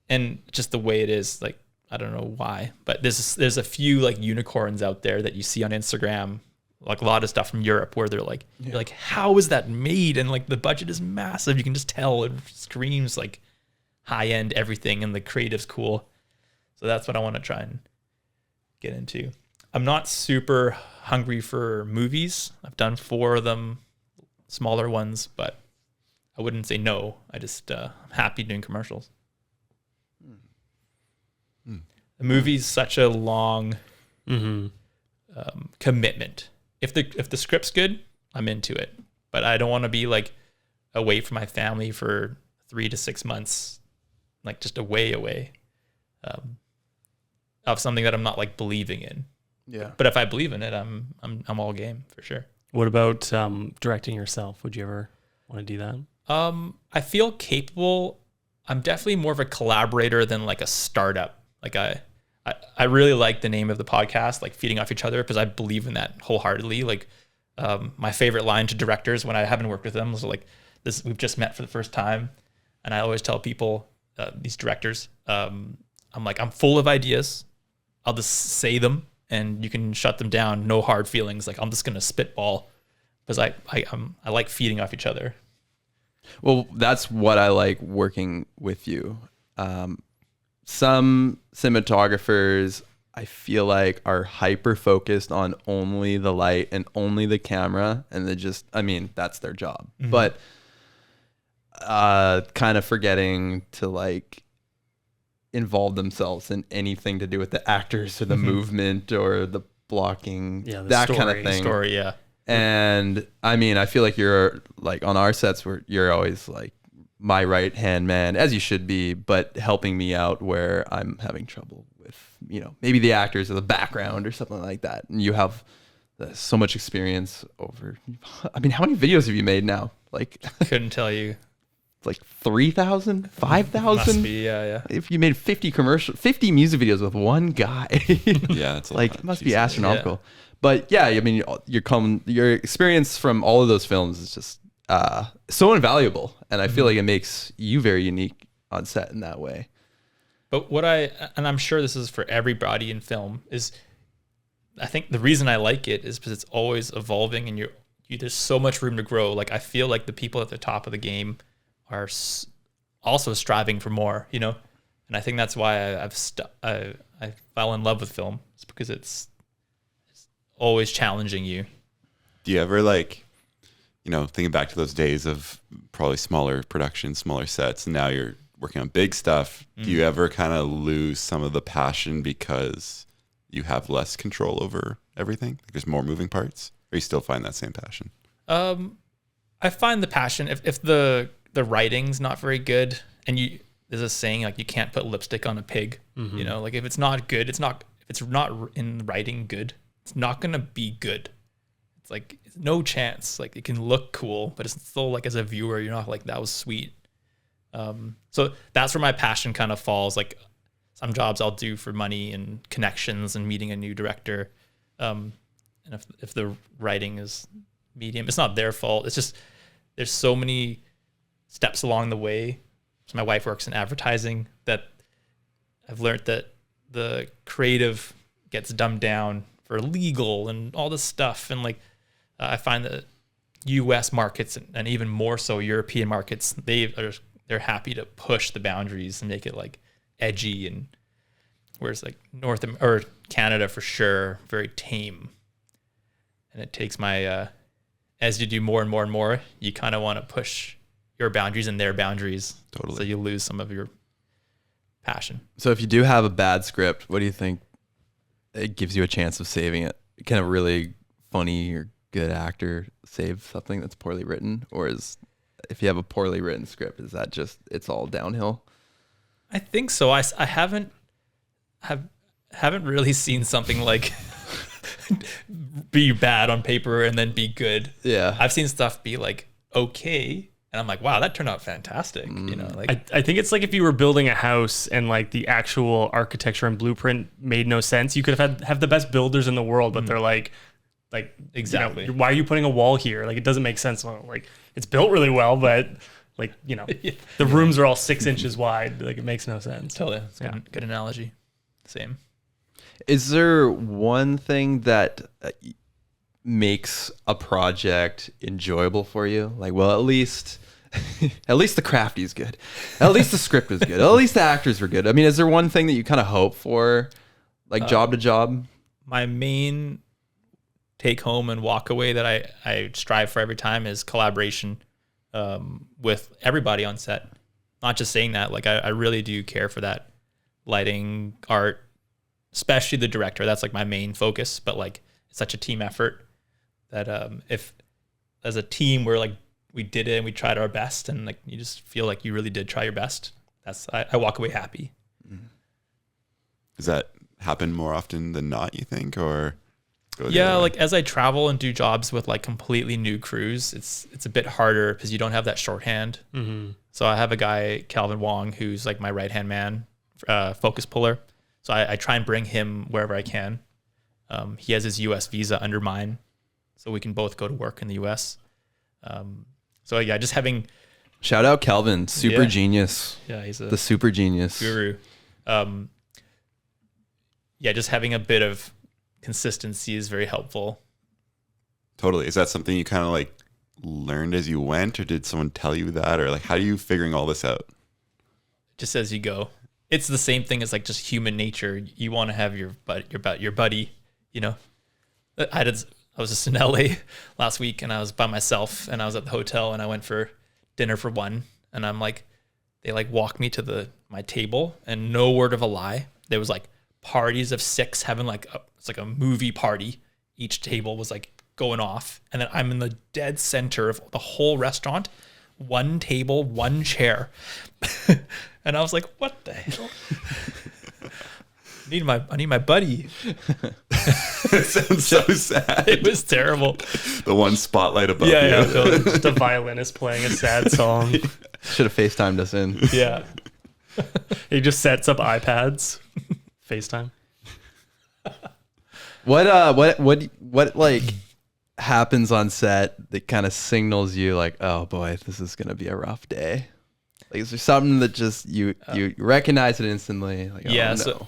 and just the way it is, like. I don't know why, but there's a few like unicorns out there that you see on Instagram, like a lot of stuff from Europe where they're like, you're like, how is that made? And like the budget is massive. You can just tell it screams like high end everything, and the creative's cool. So that's what I want to try and get into. I'm not super hungry for movies. I've done 4 of them, smaller ones, but I wouldn't say no. I just I'm happy doing commercials. The movie's such a long commitment. If the script's good, I'm into it. But I don't want to be like away from my family for 3 to 6 months, like just away of something that I'm not like believing in. Yeah. But if I believe in it, I'm all game for sure. What about directing yourself? Would you ever want to do that? I feel capable. I'm definitely more of a collaborator than like a startup. Like I really like the name of the podcast, like Feeding Off Each Other, because I believe in that wholeheartedly. Like my favorite line to directors when I haven't worked with them was like, "This we've just met for the first time," and I always tell people, these directors, I'm like, I'm full of ideas. I'll just say them, and you can shut them down. No hard feelings. Like I'm just gonna spitball, because I like feeding off each other. Well, that's what I like working with you. Some cinematographers, I feel like, are hyper focused on only the light and only the camera, and they just, I mean, that's their job. Mm-hmm. But kind of forgetting to like involve themselves in anything to do with the actors or the movement or the blocking, that kind of thing. Story, yeah. And I mean, I feel like you're like on our sets where you're always like my right hand man, as you should be, but helping me out where I'm having trouble with, you know, maybe the actors or the background or something like that. And you have so much experience over, I mean, how many videos have you made now? Like, couldn't tell you. Like 3,000, 5,000? Must be, yeah. If you made 50 music videos with one guy, yeah, it's like, it must be astronomical. Yeah. But yeah, I mean, your experience from all of those films is just so invaluable, and I feel like it makes you very unique on set in that way. But and I'm sure this is for everybody in film, is I think the reason I like it is because it's always evolving, and there's so much room to grow. Like I feel like the people at the top of the game are also striving for more, you know, and I think that's why I fell in love with film. It's because it's always challenging you. Do you ever like, you know, thinking back to those days of probably smaller productions, smaller sets, and now you're working on big stuff. Do you ever kind of lose some of the passion because you have less control over everything? Like there's more moving parts, or you still find that same passion? I find the passion if the writing's not very good, and there's a saying like you can't put lipstick on a pig. You know, like if it's not good, if it's not in writing good, it's not gonna be good. It's like no chance. Like it can look cool, but it's still like as a viewer, you're not like that was sweet. So that's where my passion kind of falls. Like some jobs I'll do for money and connections and meeting a new director. And if the writing is medium, it's not their fault. It's just there's so many steps along the way. So my wife works in advertising, that I've learned that the creative gets dumbed down for legal and all this stuff. And like, I find that US markets and even more so European markets, they're happy to push the boundaries and make it like edgy, and whereas like or Canada for sure, very tame. And it takes as you do more and more and more, you kind of want to push your boundaries and their boundaries. Totally. So you lose some of your passion. So if you do have a bad script, what do you think it gives you a chance of saving it? Can a really funny or good actor save something that's poorly written? Or if you have a poorly written script, is that just, it's all downhill? I think so. I haven't really seen something like be bad on paper and then be good. Yeah. I've seen stuff be like okay, and I'm like, wow, that turned out fantastic. You know, like I think it's like if you were building a house and like the actual architecture and blueprint made no sense, you could have the best builders in the world, but they're like exactly. you know, why are you putting a wall here? Like, it doesn't make sense. Well, like, it's built really well, but like, you know, the rooms are all 6 inches wide. Like, it makes no sense. Totally. It's a good analogy. Same. Is there one thing that makes a project enjoyable for you? Like, well, at least the crafty is good. At least the script is good. At least the actors were good. I mean, is there one thing that you kind of hope for, like job to job? My main take home and walk away that I strive for every time is collaboration with everybody on set. Not just saying that, like I really do care for that. Lighting, art, especially the director. That's like my main focus, but like it's such a team effort that if as a team we're like, we did it and we tried our best, and like you just feel like you really did try your best. I walk away happy. Does that happen more often than not, you think, or? Yeah, like as I travel and do jobs with like completely new crews, it's a bit harder because you don't have that shorthand. Mm-hmm. So I have a guy, Calvin Wong, who's like my right hand man, focus puller. So I try and bring him wherever I can. He has his U.S. visa under mine, so we can both go to work in the U.S. So yeah, just having. Shout out Calvin, super genius. Yeah, he's the super genius guru. Yeah, just having a bit of consistency is very helpful. Totally. Is that something you kind of like learned as you went, or did someone tell you that, or like how are you figuring all this out? Just as you go. It's the same thing as like just human nature. You want to have your buddy, you know. I was just in LA last week and I was by myself and I was at the hotel and I went for dinner for one, and I'm like, they like walked me to my table, and no word of a lie, there was like parties of 6 having like it's like a movie party. Each table was like going off, and then I'm in the dead center of the whole restaurant, one table, one chair. And I was like, what the hell? I need my buddy. It sounds so sad. It was terrible. The one spotlight above Yeah, you. yeah. Just a violinist playing a sad song. Should have FaceTimed us in. Yeah. He just sets up iPads. FaceTime. What like happens on set that kind of signals you like, oh boy, this is gonna be a rough day? Like, is there something that just you recognize it instantly? Like, Yeah, oh, no. so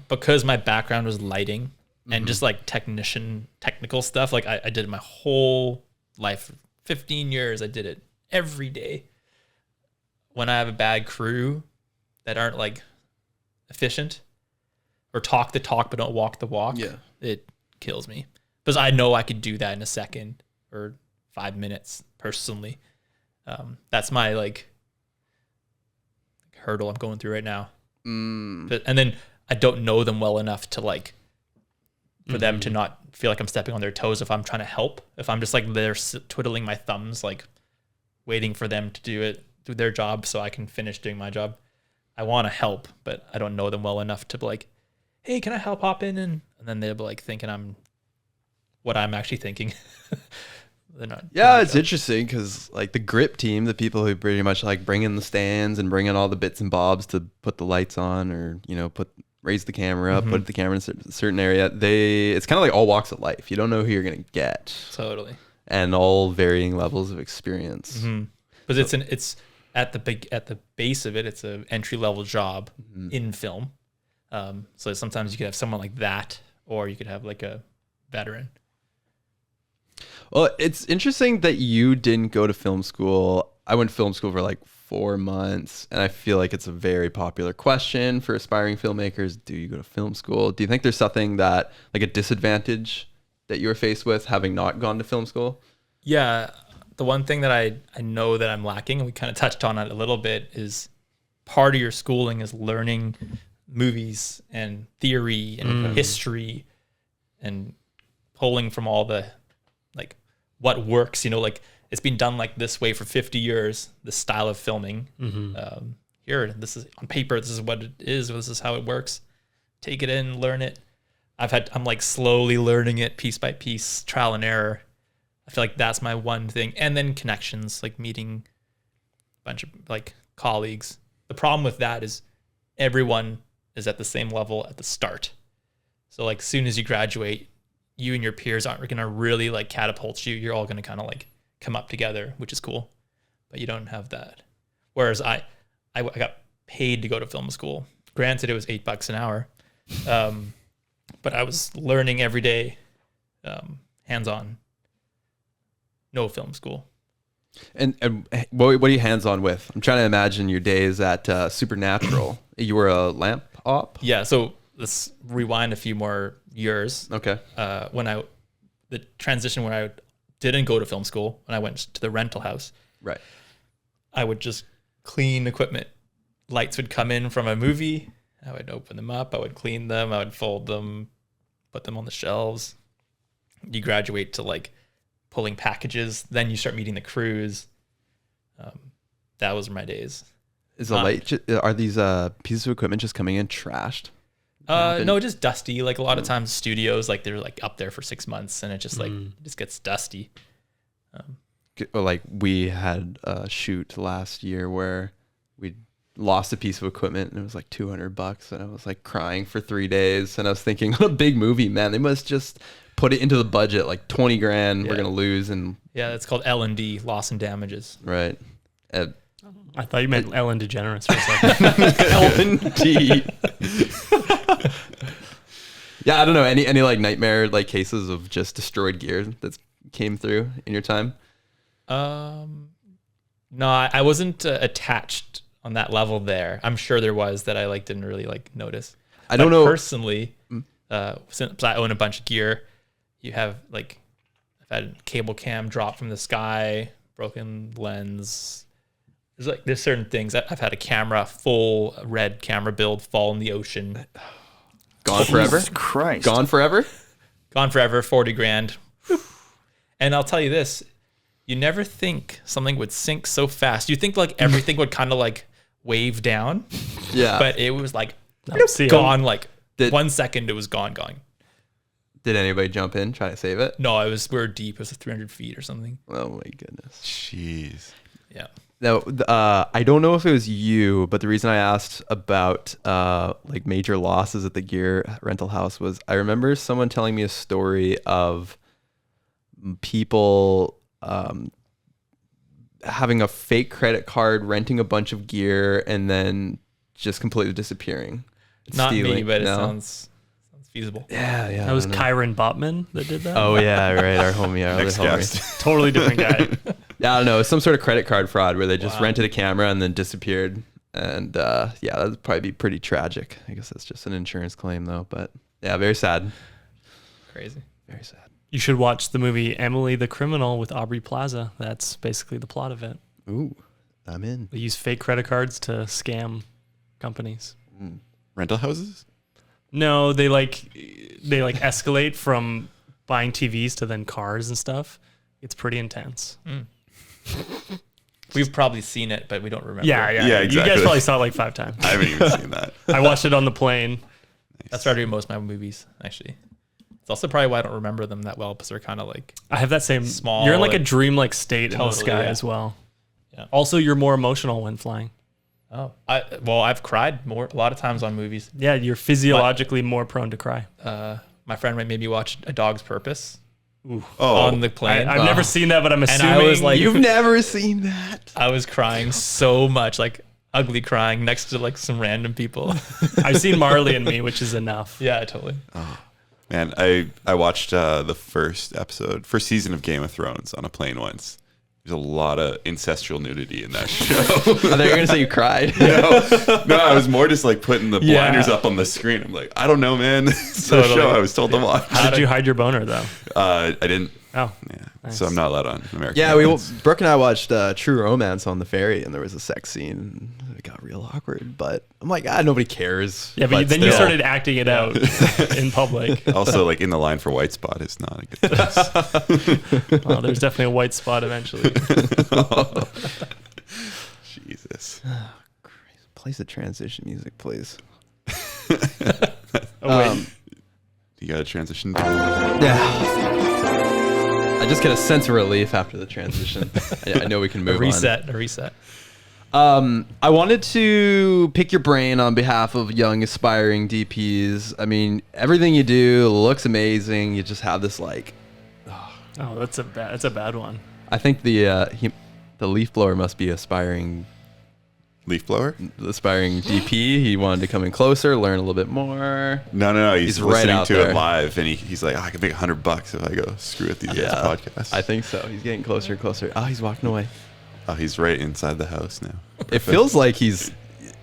because my background was lighting and just like technical stuff, like I did it my whole life, 15 years, I did it every day. When I have a bad crew that aren't like efficient or talk the talk but don't walk the walk, it kills me. Because I know I could do that in a second or 5 minutes personally. That's my like hurdle I'm going through right now. And then I don't know them well enough to like for them to not feel like I'm stepping on their toes if I'm trying to help. If I'm just like there twiddling my thumbs, like waiting for them to do their job so I can finish doing my job. I want to help, but I don't know them well enough to be like, hey, can I help hop in? And then they'll be like thinking I'm what I'm actually thinking. They're not. Yeah, it's interesting because like the grip team, the people who pretty much like bring in the stands and bring in all the bits and bobs to put the lights on, or raise the camera up, put the camera in a certain area. It's kind of like all walks of life. You don't know who you're gonna get. Totally. And all varying levels of experience. But it's at the base of it, it's an entry level job in film. So sometimes you could have someone like that, or you could have like a veteran. Well, it's interesting that you didn't go to film school. I went to film school for like 4 months, and I feel like it's a very popular question for aspiring filmmakers. Do you go to film school? Do you think there's something that, like a disadvantage that you were faced with having not gone to film school? Yeah. The one thing that I know that I'm lacking, and we kind of touched on it a little bit, is part of your schooling is learning movies and theory and history and pulling from all the, like, what works, like it's been done like this way for 50 years, this style of filming. Here, this is on paper, this is what it is, this is how it works. Take it in, learn it. I'm like slowly learning it piece by piece, trial and error. I feel like that's my one thing. And then connections, like meeting a bunch of like colleagues. The problem with that is everyone is at the same level at the start. So like soon as you graduate, you and your peers aren't going to really like catapult you. You're all going to kind of like come up together, which is cool. But you don't have that. Whereas I got paid to go to film school. Granted, it was $8 an hour. But I was learning every day, hands-on. No film school. And what are you hands-on with? I'm trying to imagine your days at Supernatural. You were a lamp op? Yeah, so let's rewind a few more years. Okay. The transition when I didn't go to film school, when I went to the rental house. Right. I would just clean equipment. Lights would come in from a movie. I would open them up. I would clean them. I would fold them, put them on the shelves. You graduate to like pulling packages. Then you start meeting the crews. That was my days. Is the light? Are these pieces of equipment just coming in trashed? No, just dusty. Like a lot of times, studios like they're like up there for 6 months, and it just like it just gets dusty. Like we had a shoot last year where we lost a piece of equipment and it was like $200, and I was like crying for 3 days. And I was thinking, what a big movie, man! They must just put it into the budget, like 20 grand. We're gonna lose, and it's called L&D, loss and damages. Right. I thought you meant Ellen DeGeneres for a second. L&D. Yeah, I don't know any like nightmare like cases of just destroyed gear that came through in your time. No, I wasn't attached on that level there. I'm sure there was that I like didn't really like notice. I don't know personally. Since I own a bunch of gear, you have like I've had cable cam drop from the sky, broken lens. There's certain things. I've had a camera, full red camera build, fall in the ocean. Gone forever. Jesus Christ. Gone forever. Gone forever. 40 grand. And I'll tell you this: you never think something would sink so fast. You think like everything would kind of like wave down. Yeah. But it was like See gone. Like 1 second, it was gone. Did anybody jump in, try to save it? No, we were deep. It was 300 feet or something. Oh my goodness. Jeez. Yeah. Now, I don't know if it was you, but the reason I asked about like major losses at the gear rental house was I remember someone telling me a story of people having a fake credit card, renting a bunch of gear, and then just completely disappearing. Not me, but it sounds feasible. Yeah. That was Kyron Botman that did that. Oh yeah, right. Our homie, our other Next homie. guest. Totally different guy. Yeah, I don't know. Some sort of credit card fraud where they just rented a camera and then disappeared. And that would probably be pretty tragic. I guess that's just an insurance claim though. But yeah, very sad. Crazy. Very sad. You should watch the movie Emily the Criminal with Aubrey Plaza. That's basically the plot of it. Ooh, I'm in. They use fake credit cards to scam companies. Rental houses? No, they escalate from buying TVs to then cars and stuff. It's pretty intense. We've probably seen it, but we don't remember. Yeah, exactly. You guys probably saw it like 5 times. I haven't even seen that. I watched it on the plane. That's where I do most of my movies, actually. It's also probably why I don't remember them that well, because they're kind of like I have that same small. You're in like a and- dreamlike state in the Totally, sky yeah. as well. Yeah. Also, you're more emotional when flying. Oh, I've cried a lot of times on movies. Yeah, you're physiologically more prone to cry. My friend made me watch A Dog's Purpose Oh, on the plane. I've never seen that, but I'm and assuming I was like, You've never seen that? I was crying so much, like ugly crying next to like some random people. I've seen Marley and Me, which is enough. Yeah, totally. man, I watched the first season of Game of Thrones on a plane once. There's a lot of ancestral nudity in that show. I thought you were going to say you cried. No, I was more just like putting the blinders up on the screen. I'm like, I don't know, man. It's a show I was told to watch. How did you hide your boner though? I didn't. Oh, Yeah, nice. so I'm not allowed on American. Yeah, Airlines. Brooke and I watched True Romance on the ferry, and there was a sex scene. It got real awkward, but I'm like, nobody cares. Yeah, but then you still. started acting it out in public. Also, like in the line for white spot is not a good place. Oh, there's definitely a white spot eventually. Jesus. Play the transition music, please. Oh, wait. You got to transition. Yeah. I just get a sense of relief after the transition. I know we can move A reset. on. I wanted to pick your brain on behalf of young aspiring DPs. I mean, everything you do looks amazing. You just have this like, Oh, that's a bad one. I think the leaf blower must be aspiring Leaf blower? DP. He wanted to come in closer, learn a little bit more. No. He's right listening out to there. it live, and he's like, I can make $100 if I go screw with these guys' podcasts. I think so. He's getting closer and closer. Oh, he's walking away. Oh, he's right inside the house now. It feels like he's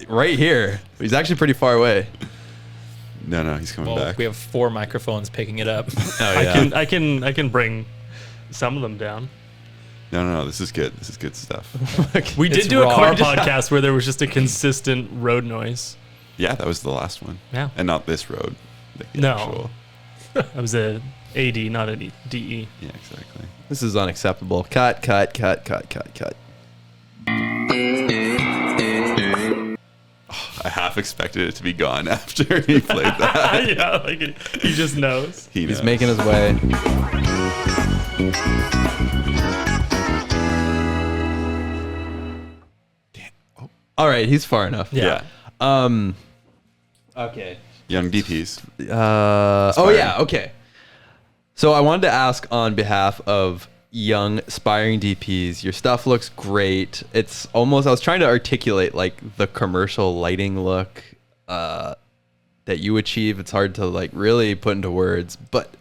right here. He's actually pretty far away. No, he's coming Well, back. we have 4 microphones picking it up. I can bring some of them down. No, this is good. This is good stuff. We did It's do a raw. car podcast where there was just a consistent road noise. Yeah, that was the last one. Yeah. And not this road. Like the No. actual- That was a AD, not a DE. Yeah, exactly. This is unacceptable. Cut. I half expected it to be gone after he played that. Yeah, like he just knows. He He's knows. making his way. All right, he's far enough. Yeah. Okay. Young DPs. Oh yeah. Okay. So I wanted to ask on behalf of young aspiring DPs. Your stuff looks great. It's almost. I was trying to articulate like the commercial lighting look that you achieve. It's hard to like really put into words. But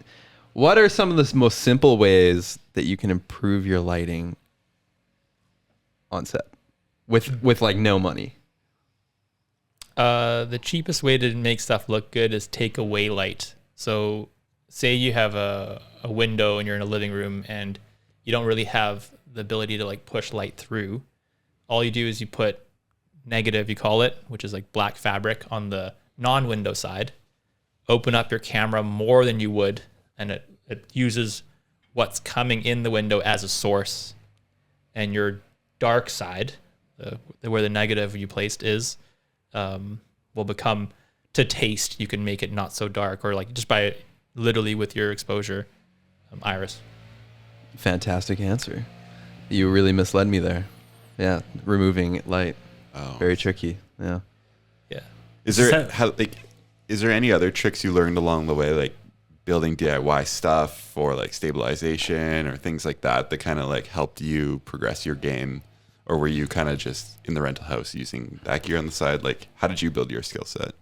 what are some of the most simple ways that you can improve your lighting on set with like no money? The cheapest way to make stuff look good is take away light. So say you have a window and you're in a living room and you don't really have the ability to like push light through. All you do is you put negative, you call it, which is like black fabric on the non-window side. Open up your camera more than you would, and it uses what's coming in the window as a source. And your dark side, where the negative you placed is, will become to taste. You can make it not so dark, or like just by literally with your exposure iris. Fantastic answer. You really misled me there. Yeah, removing light. Oh. Very tricky. Yeah. Yeah. Is there any other tricks you learned along the way, like building DIY stuff or like stabilization or things like that kind of like helped you progress your game? Or were you kind of just in the rental house using that gear on the side? Like, how did you build your skill set?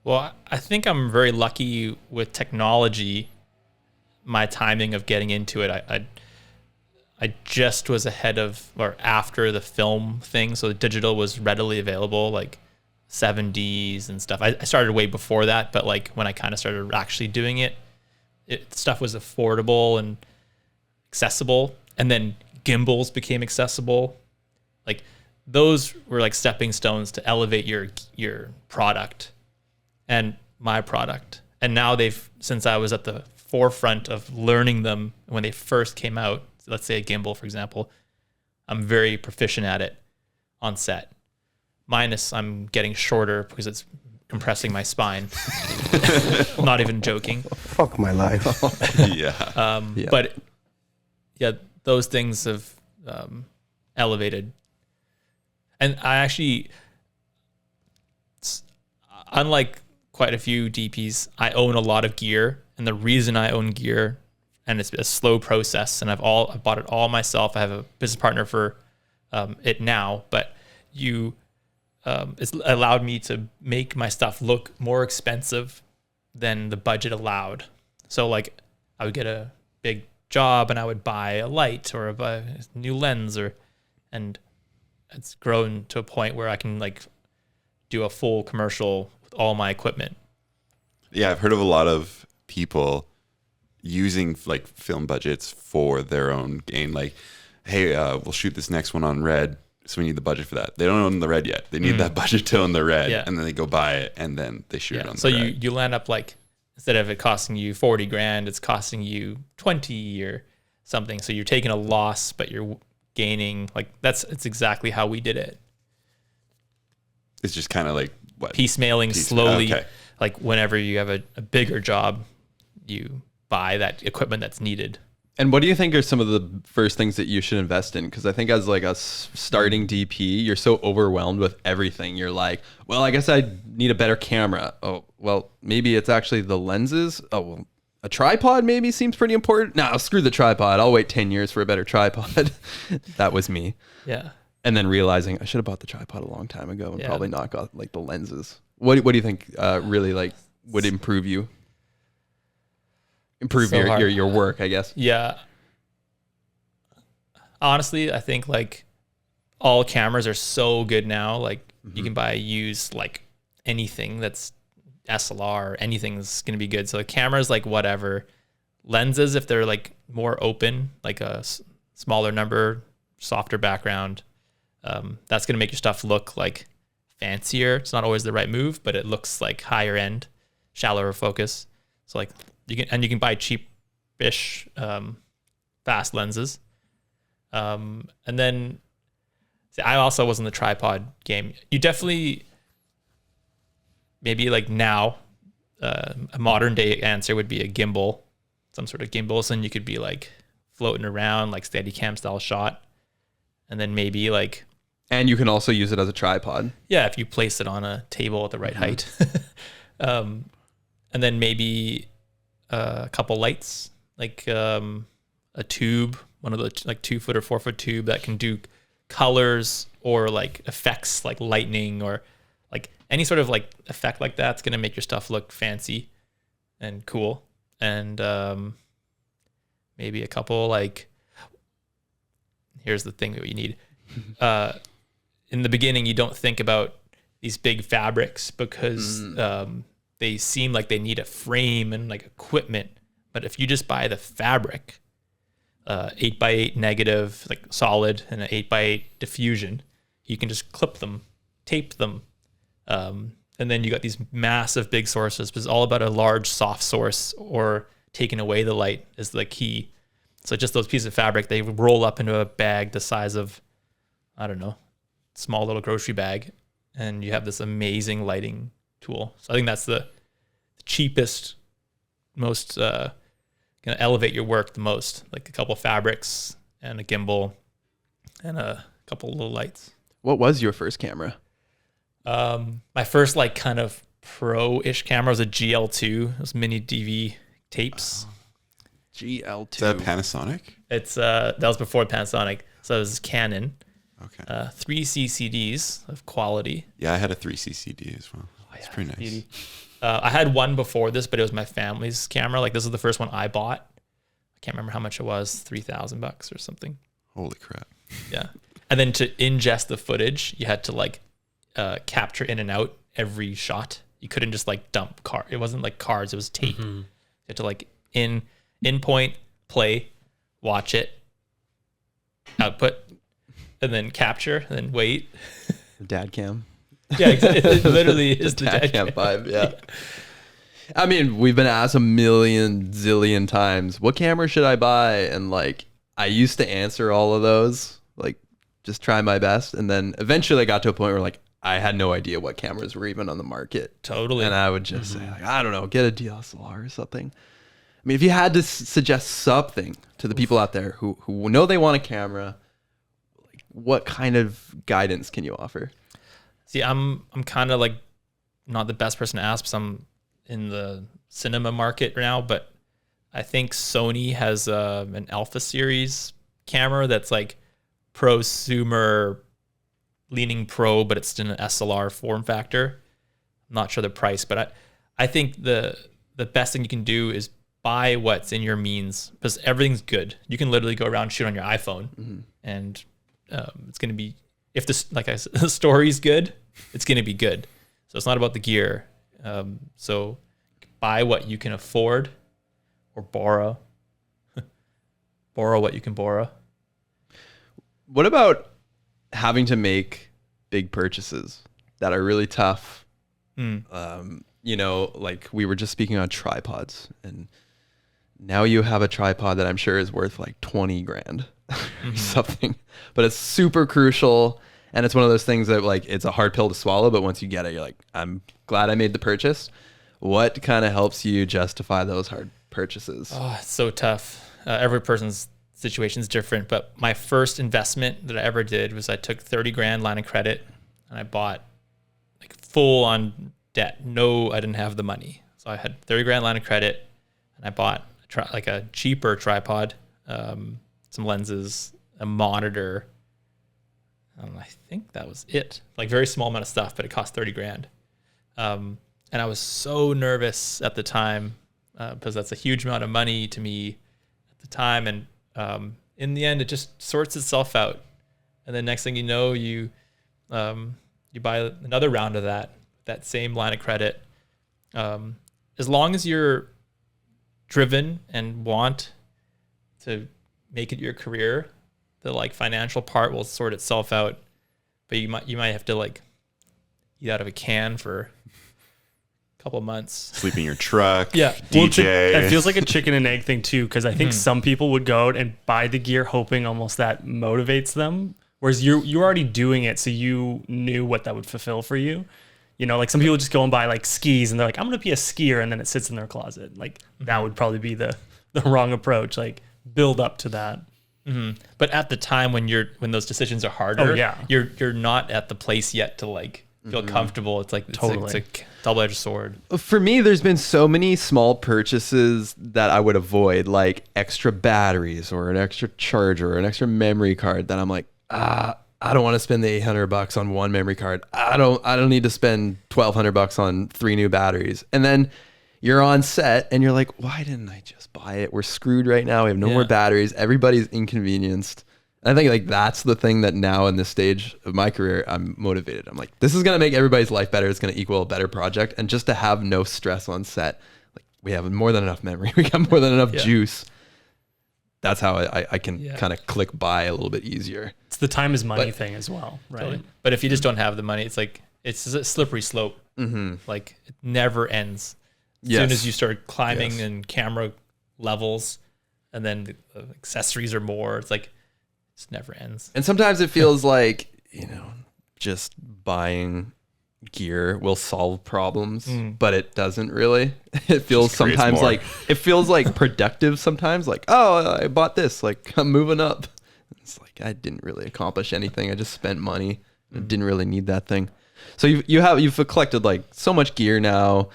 Well, I think I'm very lucky with technology. My timing of getting into it, I just was ahead of or after the film thing, so the digital was readily available, like 7Ds and stuff. I started way before that, but like when I kind of started actually doing it, stuff was affordable and accessible, and then gimbals became accessible. Like those were like stepping stones to elevate your product and my product. And now since I was at the forefront of learning them when they first came out, so let's say a gimbal, for example, I'm very proficient at it on set. Minus I'm getting shorter because it's compressing my spine. I'm not even joking. Fuck my life. Yeah. But yeah, those things have elevated. And I actually, unlike quite a few DPs, I own a lot of gear. And the reason I own gear, and it's a slow process, and I bought it all myself. I have a business partner for it now, but it's allowed me to make my stuff look more expensive than the budget allowed. So like I would get a big job and I would buy a light or buy a new lens, and it's grown to a point where I can like do a full commercial with all my equipment. Yeah, I've heard of a lot of people using like film budgets for their own gain. Like, hey, we'll shoot this next one on red, so we need the budget for that. They don't own the red yet. They need that budget to own the red, and then they go buy it, and then they shoot it on the red. So you land up like, instead of it costing you 40 grand, it's costing you 20 or something. So you're taking a loss, but you're gaining. Like it's exactly how we did it. It's just kind of like what? Piecemealing slowly. Okay. Like whenever you have a bigger job, you buy that equipment that's needed. And what do you think are some of the first things that you should invest in? Because I think as like a starting DP, you're so overwhelmed with everything. You're like, well, I guess I need a better camera. Oh, well, maybe it's actually the lenses. Oh, well, a tripod maybe seems pretty important. No, screw the tripod. I'll wait 10 years for a better tripod. That was me. Yeah. And then realizing I should have bought the tripod a long time ago and probably not got like the lenses. What do you think really like would improve your work, I guess? Yeah. Honestly, I think like all cameras are so good now. Like you can use like anything that's SLR, anything's going to be good. So the cameras, like whatever. Lenses, if they're like more open, like a smaller number, softer background, that's going to make your stuff look like fancier. It's not always the right move, but it looks like higher end, shallower focus. So like you can buy cheap-ish fast lenses. And then I also was in the tripod game. You definitely, maybe like now, a modern day answer would be a gimbal, some sort of gimbal. So then you could be like floating around like Steadicam style shot. And then maybe like, and you can also use it as a tripod. Yeah, if you place it on a table at the right height. And then maybe a couple lights, like a tube, one of the like 2 foot or 4 foot tube that can do colors or like effects like lightning or like any sort of like effect like that's going to make your stuff look fancy and cool. And maybe a couple like, here's the thing that you need. In the beginning, you don't think about these big fabrics because they seem like they need a frame and like equipment. But if you just buy the fabric, 8x8 negative, like solid, and an 8x8 diffusion, you can just clip them, tape them. And then you got these massive big sources, but it's all about a large soft source or taking away the light is the key. So just those pieces of fabric, they roll up into a bag the size of, I don't know, small little grocery bag, and you have this amazing lighting tool. So I think that's the cheapest, most going to elevate your work the most, like a couple of fabrics and a gimbal and a couple of little lights. What was your first camera? My first like kind of pro-ish camera was a GL2. It was mini DV tapes. GL2. Is that Panasonic? It's that was before Panasonic. So it was Canon. Okay. 3 CCDs of quality. Yeah, I had a 3 CCD as well. It's pretty nice. Beauty. I had one before this, but it was my family's camera. Like this is the first one I bought. I can't remember how much it was, $3,000 or something. Holy crap. Yeah. And then to ingest the footage, you had to like capture in and out every shot. You couldn't just like dump card. It wasn't like cards, it was tape. You had to like in point, play, watch it, output, and then capture, and then wait. Dad cam. Yeah, exactly. It literally is the dad cam vibe. Yeah. I mean, we've been asked a million zillion times, what camera should I buy? And like, I used to answer all of those, like just try my best. And then eventually I got to a point where like, I had no idea what cameras were even on the market. Totally. And I would just say, like, I don't know, get a DSLR or something. I mean, if you had to suggest something to the people out there who know they want a camera, like, what kind of guidance can you offer? See, I'm kind of like not the best person to ask because I'm in the cinema market now, but I think Sony has an Alpha series camera that's like prosumer leaning pro, but it's still an SLR form factor. I'm not sure the price, but I think the best thing you can do is buy what's in your means, because everything's good. You can literally go around and shoot on your iPhone, and it's going to be, if this, like I said, the story's good, it's going to be good. So it's not about the gear. So buy what you can afford, or borrow. Borrow what you can borrow. What about having to make big purchases that are really tough? You know, like we were just speaking on tripods, and now you have a tripod that I'm sure is worth like 20 grand or something, but it's super crucial. And it's one of those things that, like, it's a hard pill to swallow, but once you get it, you're like, I'm glad I made the purchase. What kind of helps you justify those hard purchases? Oh, it's so tough. Every person's situation is different, but my first investment that I ever did was I took 30 grand line of credit and I bought like full on debt. No, I didn't have the money. So I had 30 grand line of credit and I bought like a cheaper tripod, some lenses, a monitor. I think that was it. Like very small amount of stuff, but it cost 30 grand. And I was so nervous at the time because that's a huge amount of money to me at the time. And in the end, it just sorts itself out. And then next thing you know, you buy another round of that same line of credit. As long as you're driven and want to make it your career, the like financial part will sort itself out. But you might have to like eat out of a can for a couple of months. Sleep in your truck. Yeah. DJ. Well, it feels like a chicken and egg thing too, because I think some people would go out and buy the gear hoping almost that motivates them. Whereas you're already doing it, so you knew what that would fulfill for you. You know, like some people just go and buy like skis and they're like, I'm going to be a skier, and then it sits in their closet. Like that would probably be the wrong approach. Like build up to that. But at the time when those decisions are harder, you're not at the place yet to like feel comfortable. It's like it's a double-edged sword. For me, there's been so many small purchases that I would avoid, like extra batteries or an extra charger or an extra memory card, that I'm like, I don't want to spend the $800 on one memory card. I don't need to spend $1,200 on 3 new batteries. And then you're on set and you're like, why didn't I just buy it? We're screwed right now. We have no more batteries. Everybody's inconvenienced. And I think like that's the thing that now in this stage of my career, I'm motivated. I'm like, this is going to make everybody's life better. It's going to equal a better project. And just to have no stress on set, like we have more than enough memory. We got more than enough juice. That's how I can kind of click by a little bit easier. It's the time is money thing as well, right? Totally. But if you just don't have the money, it's like it's a slippery slope. Like it never ends. As soon as you start climbing in camera levels, and then the accessories are more, it's like it never ends. And sometimes it feels like, you know, just buying gear will solve problems, but it doesn't really. It feels sometimes more. like it feels like productive sometimes, like, oh, I bought this, like I'm moving up. It's like I didn't really accomplish anything. I just spent money. I didn't really need that thing. So you've collected like so much gear now.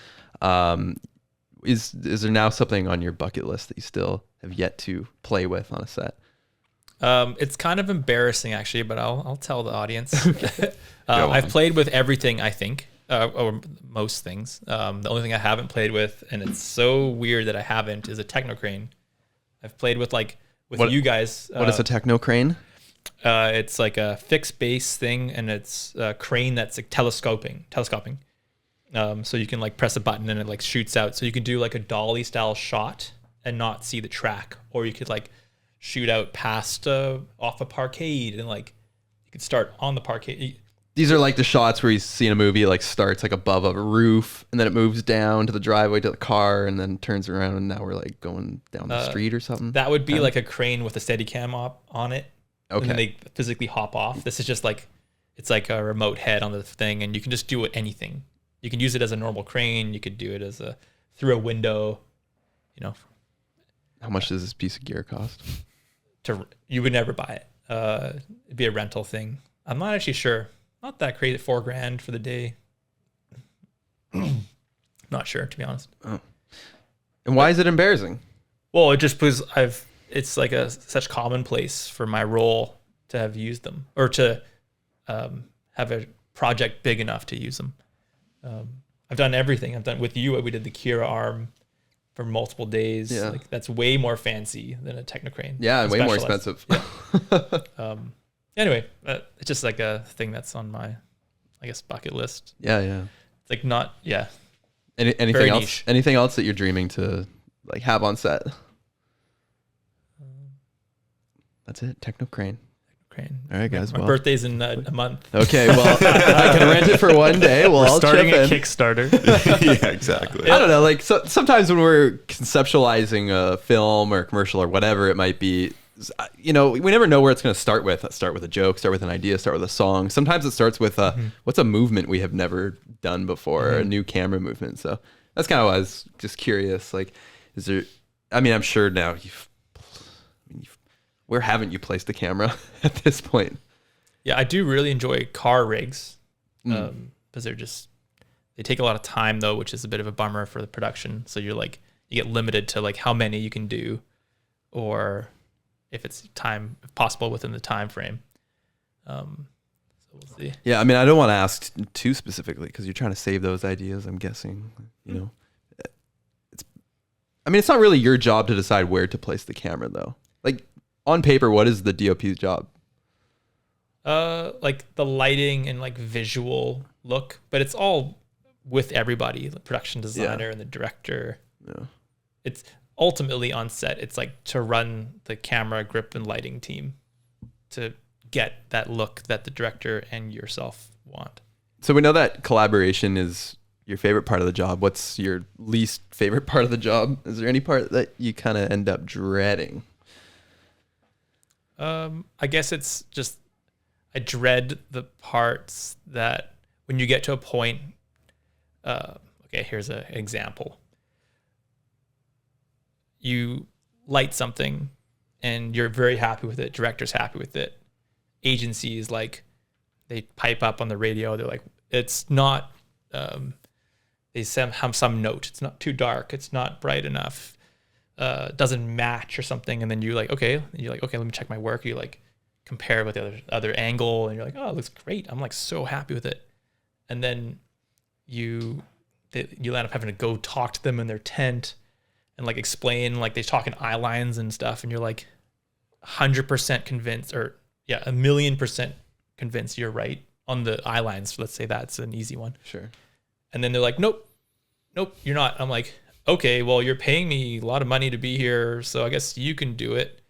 Is there now something on your bucket list that you still have yet to play with on a set? It's kind of embarrassing actually, but I'll tell the audience. I've played with everything, I think, or most things. The only thing I haven't played with, and it's so weird that I haven't, is a techno crane. I've played with you guys. What is a techno crane? It's like a fixed base thing, and it's a crane that's like telescoping. So you can like press a button and it like shoots out. So you can do like a dolly style shot and not see the track, or you could like shoot out past off a parkade, and like you could start on the parkade. These are like the shots where you see in a movie, like starts like above a roof and then it moves down to the driveway to the car and then turns around, and now we're like going down the street or something. That would be like a crane with a Steadicam on it. Okay. And then they physically hop off. This is just like, it's like a remote head on the thing, and you can just do it anything. You can use it as a normal crane. You could do it as through a window. How much does this piece of gear cost? You would never buy it. It'd be a rental thing. I'm not actually sure. Not that crazy. $4,000 for the day. Not sure, to be honest. Oh. And why is it embarrassing? Well, it just because it's like such commonplace for my role to have used them, or to have a project big enough to use them. I've done everything. I've done with you. We did the Kira arm for multiple days. Yeah. Like that's way more fancy than a Technocrane. Yeah, and way more Specialized. expensive. Yeah. Anyway, it's just like a thing that's on my, I guess, bucket list. Yeah. It's like not, yeah. Anything Very else? niche. Anything else that you're dreaming to like have on set? That's it. Technocrane. Crane. All right, guys. My birthday's in a month. Okay, well, I can rent it for one day. Well, We're I'll starting chip a in. Kickstarter. Yeah, exactly. I don't know. Like sometimes when we're conceptualizing a film or a commercial or whatever it might be, we never know where it's going to start with. Start with a joke, start with an idea, start with a song. Sometimes it starts with what's a movement we have never done before, a new camera movement. So that's kind of why I was just curious. Like, is there? I mean, I'm sure now where haven't you placed the camera at this point? Yeah, I do really enjoy car rigs because they take a lot of time though, which is a bit of a bummer for the production. So you get limited to like how many you can do, or if it's possible within the time frame. So we'll see. Yeah, I mean, I don't want to ask too specifically because you're trying to save those ideas. I'm guessing, it's not really your job to decide where to place the camera though. Like on paper, what is the DOP's job? Like the lighting and like visual look, but it's all with everybody, the production designer and the director. Yeah. It's ultimately on set. It's like to run the camera, grip, and lighting team to get that look that the director and yourself want. So we know that collaboration is your favorite part of the job. What's your least favorite part of the job? Is there any part that you kind of end up dreading? I guess it's just I dread the parts that when you get to a point. Okay, here's an example. You light something and you're very happy with it. Director's happy with it. Agencies they pipe up on the radio. They're like, it's not. They have some note. It's not too dark. It's not bright enough. Doesn't match or something. And then you're like, okay. Let me check my work. You like compare with the other angle, and you're like, oh, it looks great. I'm like so happy with it. And then you end up having to go talk to them in their tent and like explain, like they talk in eye lines and stuff, and you're like 100% convinced, or yeah, 1,000,000% convinced you're right on the eye lines. Let's say that's an easy one. Sure. And then they're like, nope, you're not. I'm like, okay, well, you're paying me a lot of money to be here, so I guess you can do it.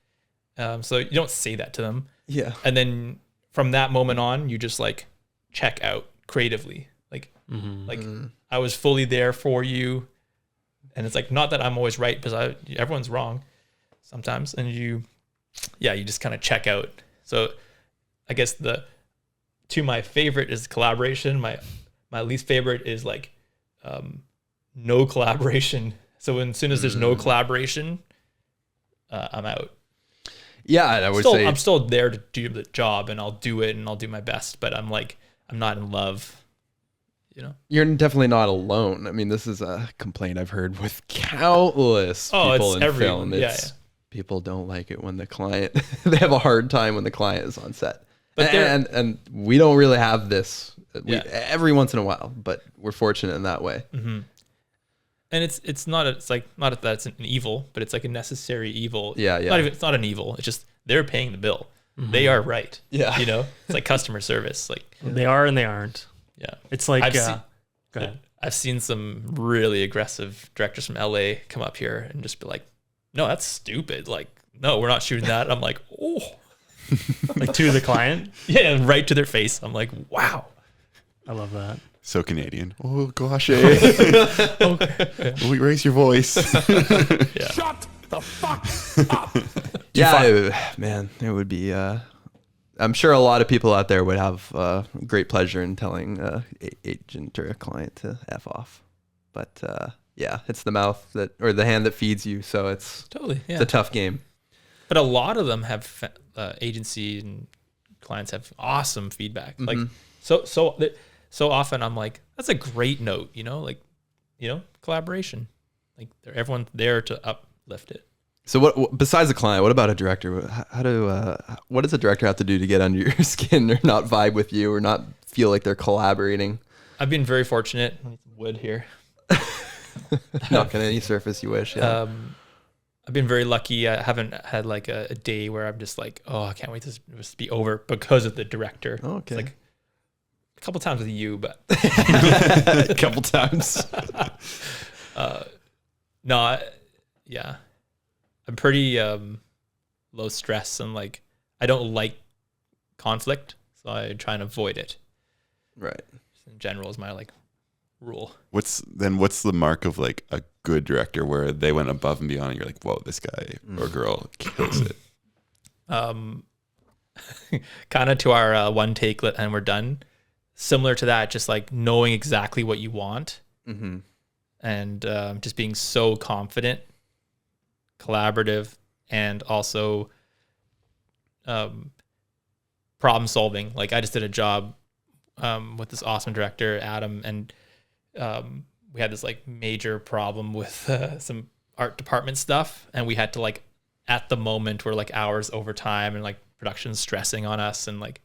So you don't say that to them. Yeah. And then from that moment on, you just like check out creatively. I was fully there for you. And it's like, not that I'm always right, because everyone's wrong sometimes. And you just kind of check out. So I guess my favorite is collaboration. My least favorite is like no collaboration. So as soon as there's no collaboration, I'm out. Yeah, I would say I'm still there to do the job, and I'll do it, and I'll do my best. But I'm not in love. You're definitely not alone. I mean, this is a complaint I've heard with countless people in film. People don't like it when the client, they have a hard time when the client is on set. But and we don't really have this every once in a while, but we're fortunate in that way. Mm-hmm. And it's not that it's an evil, but it's like a necessary evil. Yeah. It's not an evil. It's just they're paying the bill. Mm-hmm. They are right. Yeah. It's like customer service. They are and they aren't. Yeah. It's like, go ahead. I've seen some really aggressive directors from LA come up here and just be like, no, that's stupid. Like, no, we're not shooting that. I'm like, oh. Like to the client? Yeah, right to their face. I'm like, wow. I love that. So Canadian. Oh gosh, raise your voice. Yeah. Shut the fuck up. Yeah, man, it would be I'm sure a lot of people out there would have great pleasure in telling agent or a client to F off. But yeah, it's the mouth or the hand that feeds you. So it's Totally, yeah. it's a tough game. But a lot of them have agency and clients have awesome feedback. Like so often I'm like, that's a great note, like, collaboration. Like everyone's there to uplift it. So what besides the client, what about a director? What does a director have to do to get under your skin or not vibe with you or not feel like they're collaborating? I've been very fortunate. I need some wood here. Not on any surface you wish. Yeah. I've been very lucky. I haven't had like a day where I'm just like, oh, I can't wait this to be over because of the director. Oh, okay. It's like a couple times with you, but a couple times. Yeah. I'm pretty low stress and like I don't like conflict, so I try and avoid it. Right. In general is my like rule. What's the mark of like a good director where they went above and beyond and you're like, whoa, this guy or girl kills it? Kind of to our one take and we're done. Similar to that, just like knowing exactly what you want and just being so confident, collaborative, and also problem solving. Like I just did a job with this awesome director, Adam, and we had this like major problem with some art department stuff, and we had to like at the moment we're like hours overtime and like production's stressing on us, and like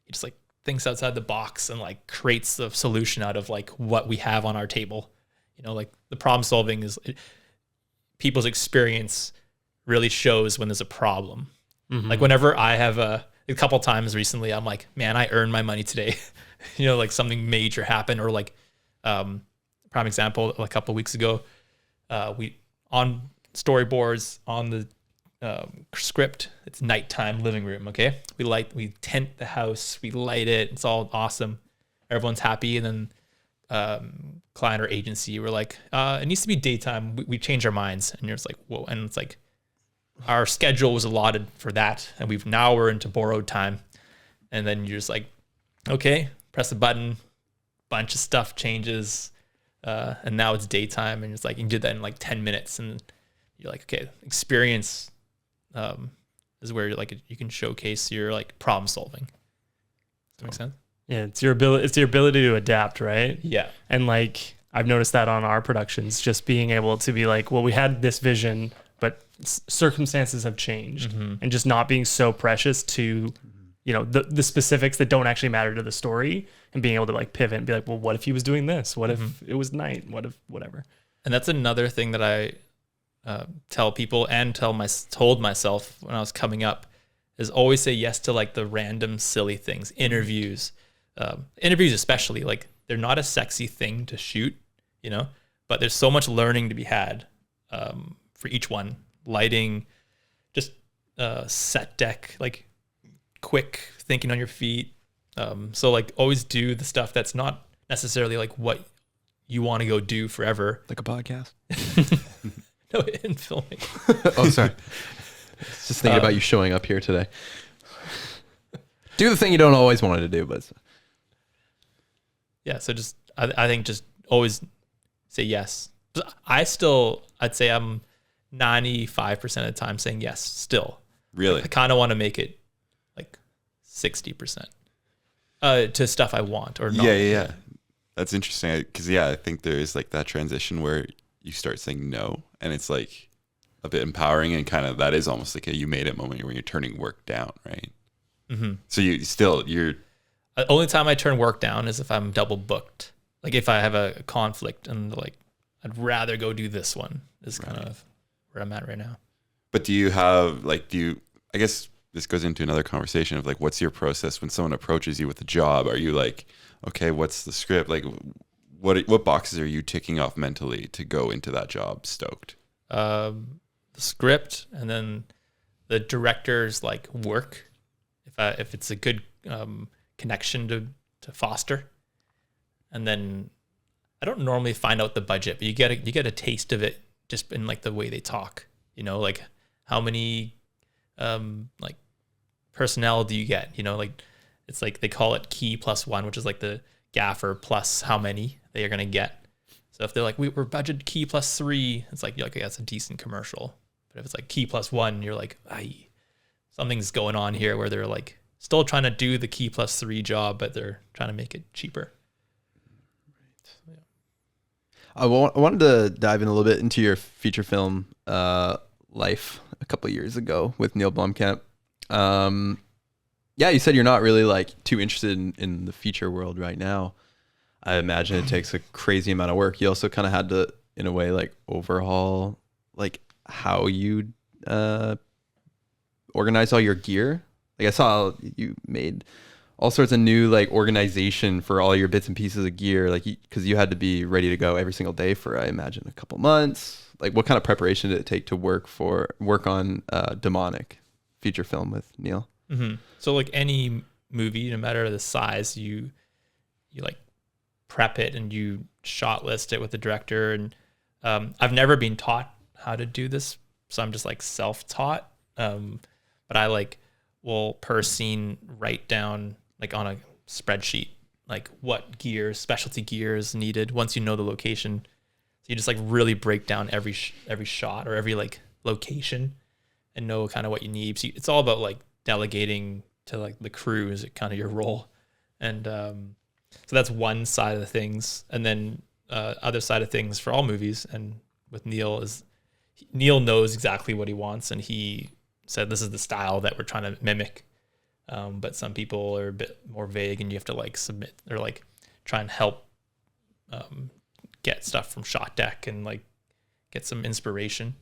he just like thinks outside the box and like creates the solution out of like what we have on our table. Like the problem solving is people's experience really shows when there's a problem. Like whenever I have a couple times recently, I'm like, man, I earned my money today. Like something major happened, or like prime example, a couple of weeks ago, we on storyboards on the script, it's nighttime living room. Okay. We tent the house, we light it. It's all awesome. Everyone's happy. And then client or agency were like, it needs to be daytime. We changed our minds. And you're just like, whoa. And it's like, our schedule was allotted for that. And we're into borrowed time. And then you're just like, okay, press the button, bunch of stuff changes. And now it's daytime. And it's like, you can do that in like 10 minutes. And you're like, okay, experience is where you're like, you can showcase your like problem solving. Does that make sense? Yeah, it's your ability to adapt, right? Yeah. And like I've noticed that on our productions, just being able to be like, well, we had this vision, but circumstances have changed, and just not being so precious to, the specifics that don't actually matter to the story, and being able to like pivot and be like, well, what if he was doing this? What if it was night? What if whatever? And that's another thing that I tell people and told myself when I was coming up is always say yes to like the random silly things. Interviews especially, like they're not a sexy thing to shoot, but there's so much learning to be had for each one. Lighting, just set deck, like quick thinking on your feet. So like always do the stuff that's not necessarily like what you want to go do forever. Like a podcast? No, in filming. Oh, sorry. Just thinking about you showing up here today. Do the thing you don't always want to do, but yeah. So just I think just always say yes. I'd say I'm 95% of the time saying yes still. Really? I kind of want to make it like 60% to stuff I want or not. Yeah. That's interesting because I think there is like that transition where you start saying no, and it's like a bit empowering, and kind of that is almost like you made it moment when you're turning work down, right? So you're the only time I turn work down is if I'm double booked. Like if I have a conflict and like I'd rather go do this one is kind of where I'm at right now. But do you have I guess this goes into another conversation of like, what's your process when someone approaches you with a job? Are you like, okay, what's the script? Like what boxes are you ticking off mentally to go into that job stoked? The script, and then the director's like work. If it's a good connection to foster, and then I don't normally find out the budget, but you get a taste of it just in like the way they talk. Like how many like personnel do you get? You know, like it's like they call it key plus one, which is like the gaffer plus how many they are going to get. So if they're like, we're budget key plus 3, it's like, you're like, okay, that's a decent commercial. But if it's like key plus 1, you're like, something's going on here where they're like still trying to do the key plus 3 job, but they're trying to make it cheaper. Right. Yeah. I wanted to dive in a little bit into your feature film life a couple of years ago with Neill Blomkamp. Yeah, you said you're not really like too interested in the feature world right now. I imagine it takes a crazy amount of work. You also kind of had to, in a way, like overhaul like how you organize all your gear. Like I saw you made all sorts of new like organization for all your bits and pieces of gear, like because you had to be ready to go every single day for, I imagine, a couple months. Like what kind of preparation did it take to work on Demonic feature film with Neill? Mm-hmm. So like any movie, no matter the size, you like prep it and you shot list it with the director. And I've never been taught how to do this, so I'm just like self-taught. But I like will per scene write down like on a spreadsheet like what gears, specialty gears needed once you know the location. So you just like really break down every shot or every like location and know kind of what you need. So it's all about like delegating to like the crew is kind of your role. And so that's one side of the things. And then other side of things for all movies and with Neill is Neill knows exactly what he wants, and he said this is the style that we're trying to mimic. But some people are a bit more vague, and you have to like submit or like try and help get stuff from Shot Deck and like get some inspiration.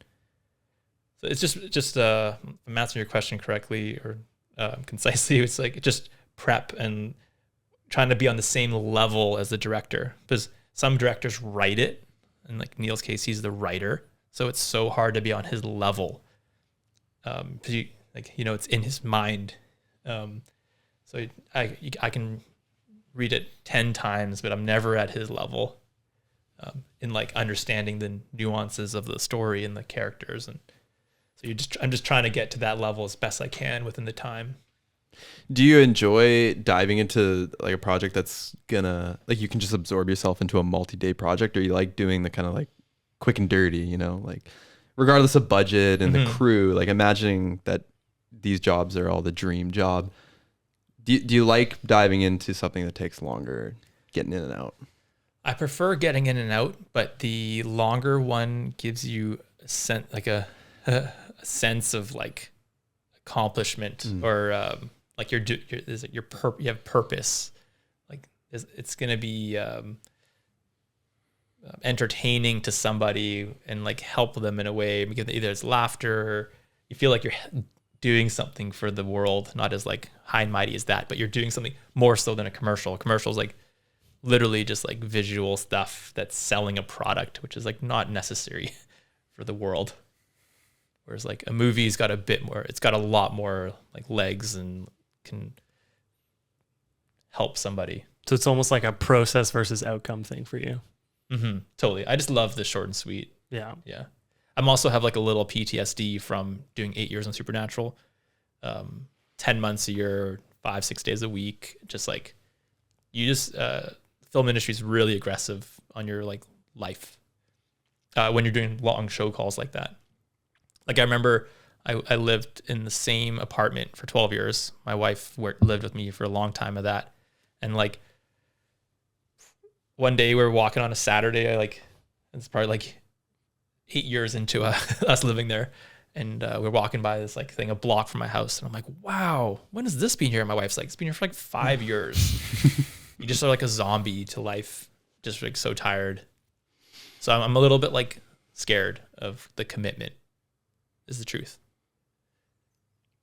So it's just if I'm answering your question correctly or concisely, it's like just prep and trying to be on the same level as the director, because some directors write it, and like Neill's case, he's the writer, so it's so hard to be on his level because it's in his mind. So I can read it 10 times, but I'm never at his level in like understanding the nuances of the story and the characters. And so I'm just trying to get to that level as best I can within the time. Do you enjoy diving into like a project that's gonna like you can just absorb yourself into a multi-day project, or you like doing the kind of like quick and dirty, like regardless of budget and the crew, like imagining that these jobs are all the dream job. Do you like diving into something that takes longer, getting in and out? I prefer getting in and out, but the longer one gives you a sense of like accomplishment or like you have purpose. Like it's gonna be entertaining to somebody and like help them in a way, because either it's laughter or you feel like you're doing something for the world, not as like high and mighty as that, but you're doing something more so than a commercial. A commercial is like literally just like visual stuff that's selling a product, which is like not necessary for the world. Whereas like a movie's got it's got a lot more like legs and can help somebody. So it's almost like a process versus outcome thing for you. Mm-hmm. Totally. I just love the short and sweet. Yeah. Yeah. I'm also have like a little PTSD from doing 8 years on Supernatural, 10 months a year, 5-6 days a week. Just like film industry is really aggressive on your like life when you're doing long show calls like that. Like I remember I lived in the same apartment for 12 years. My wife lived with me for a long time of that. And like one day we were walking on a Saturday, it's probably like 8 years into us living there. And we're walking by this like thing a block from my house. And I'm like, wow, when has this been here? And my wife's like, it's been here for like 5 years. You just are like a zombie to life, just like so tired. So I'm a little bit like scared of the commitment is the truth.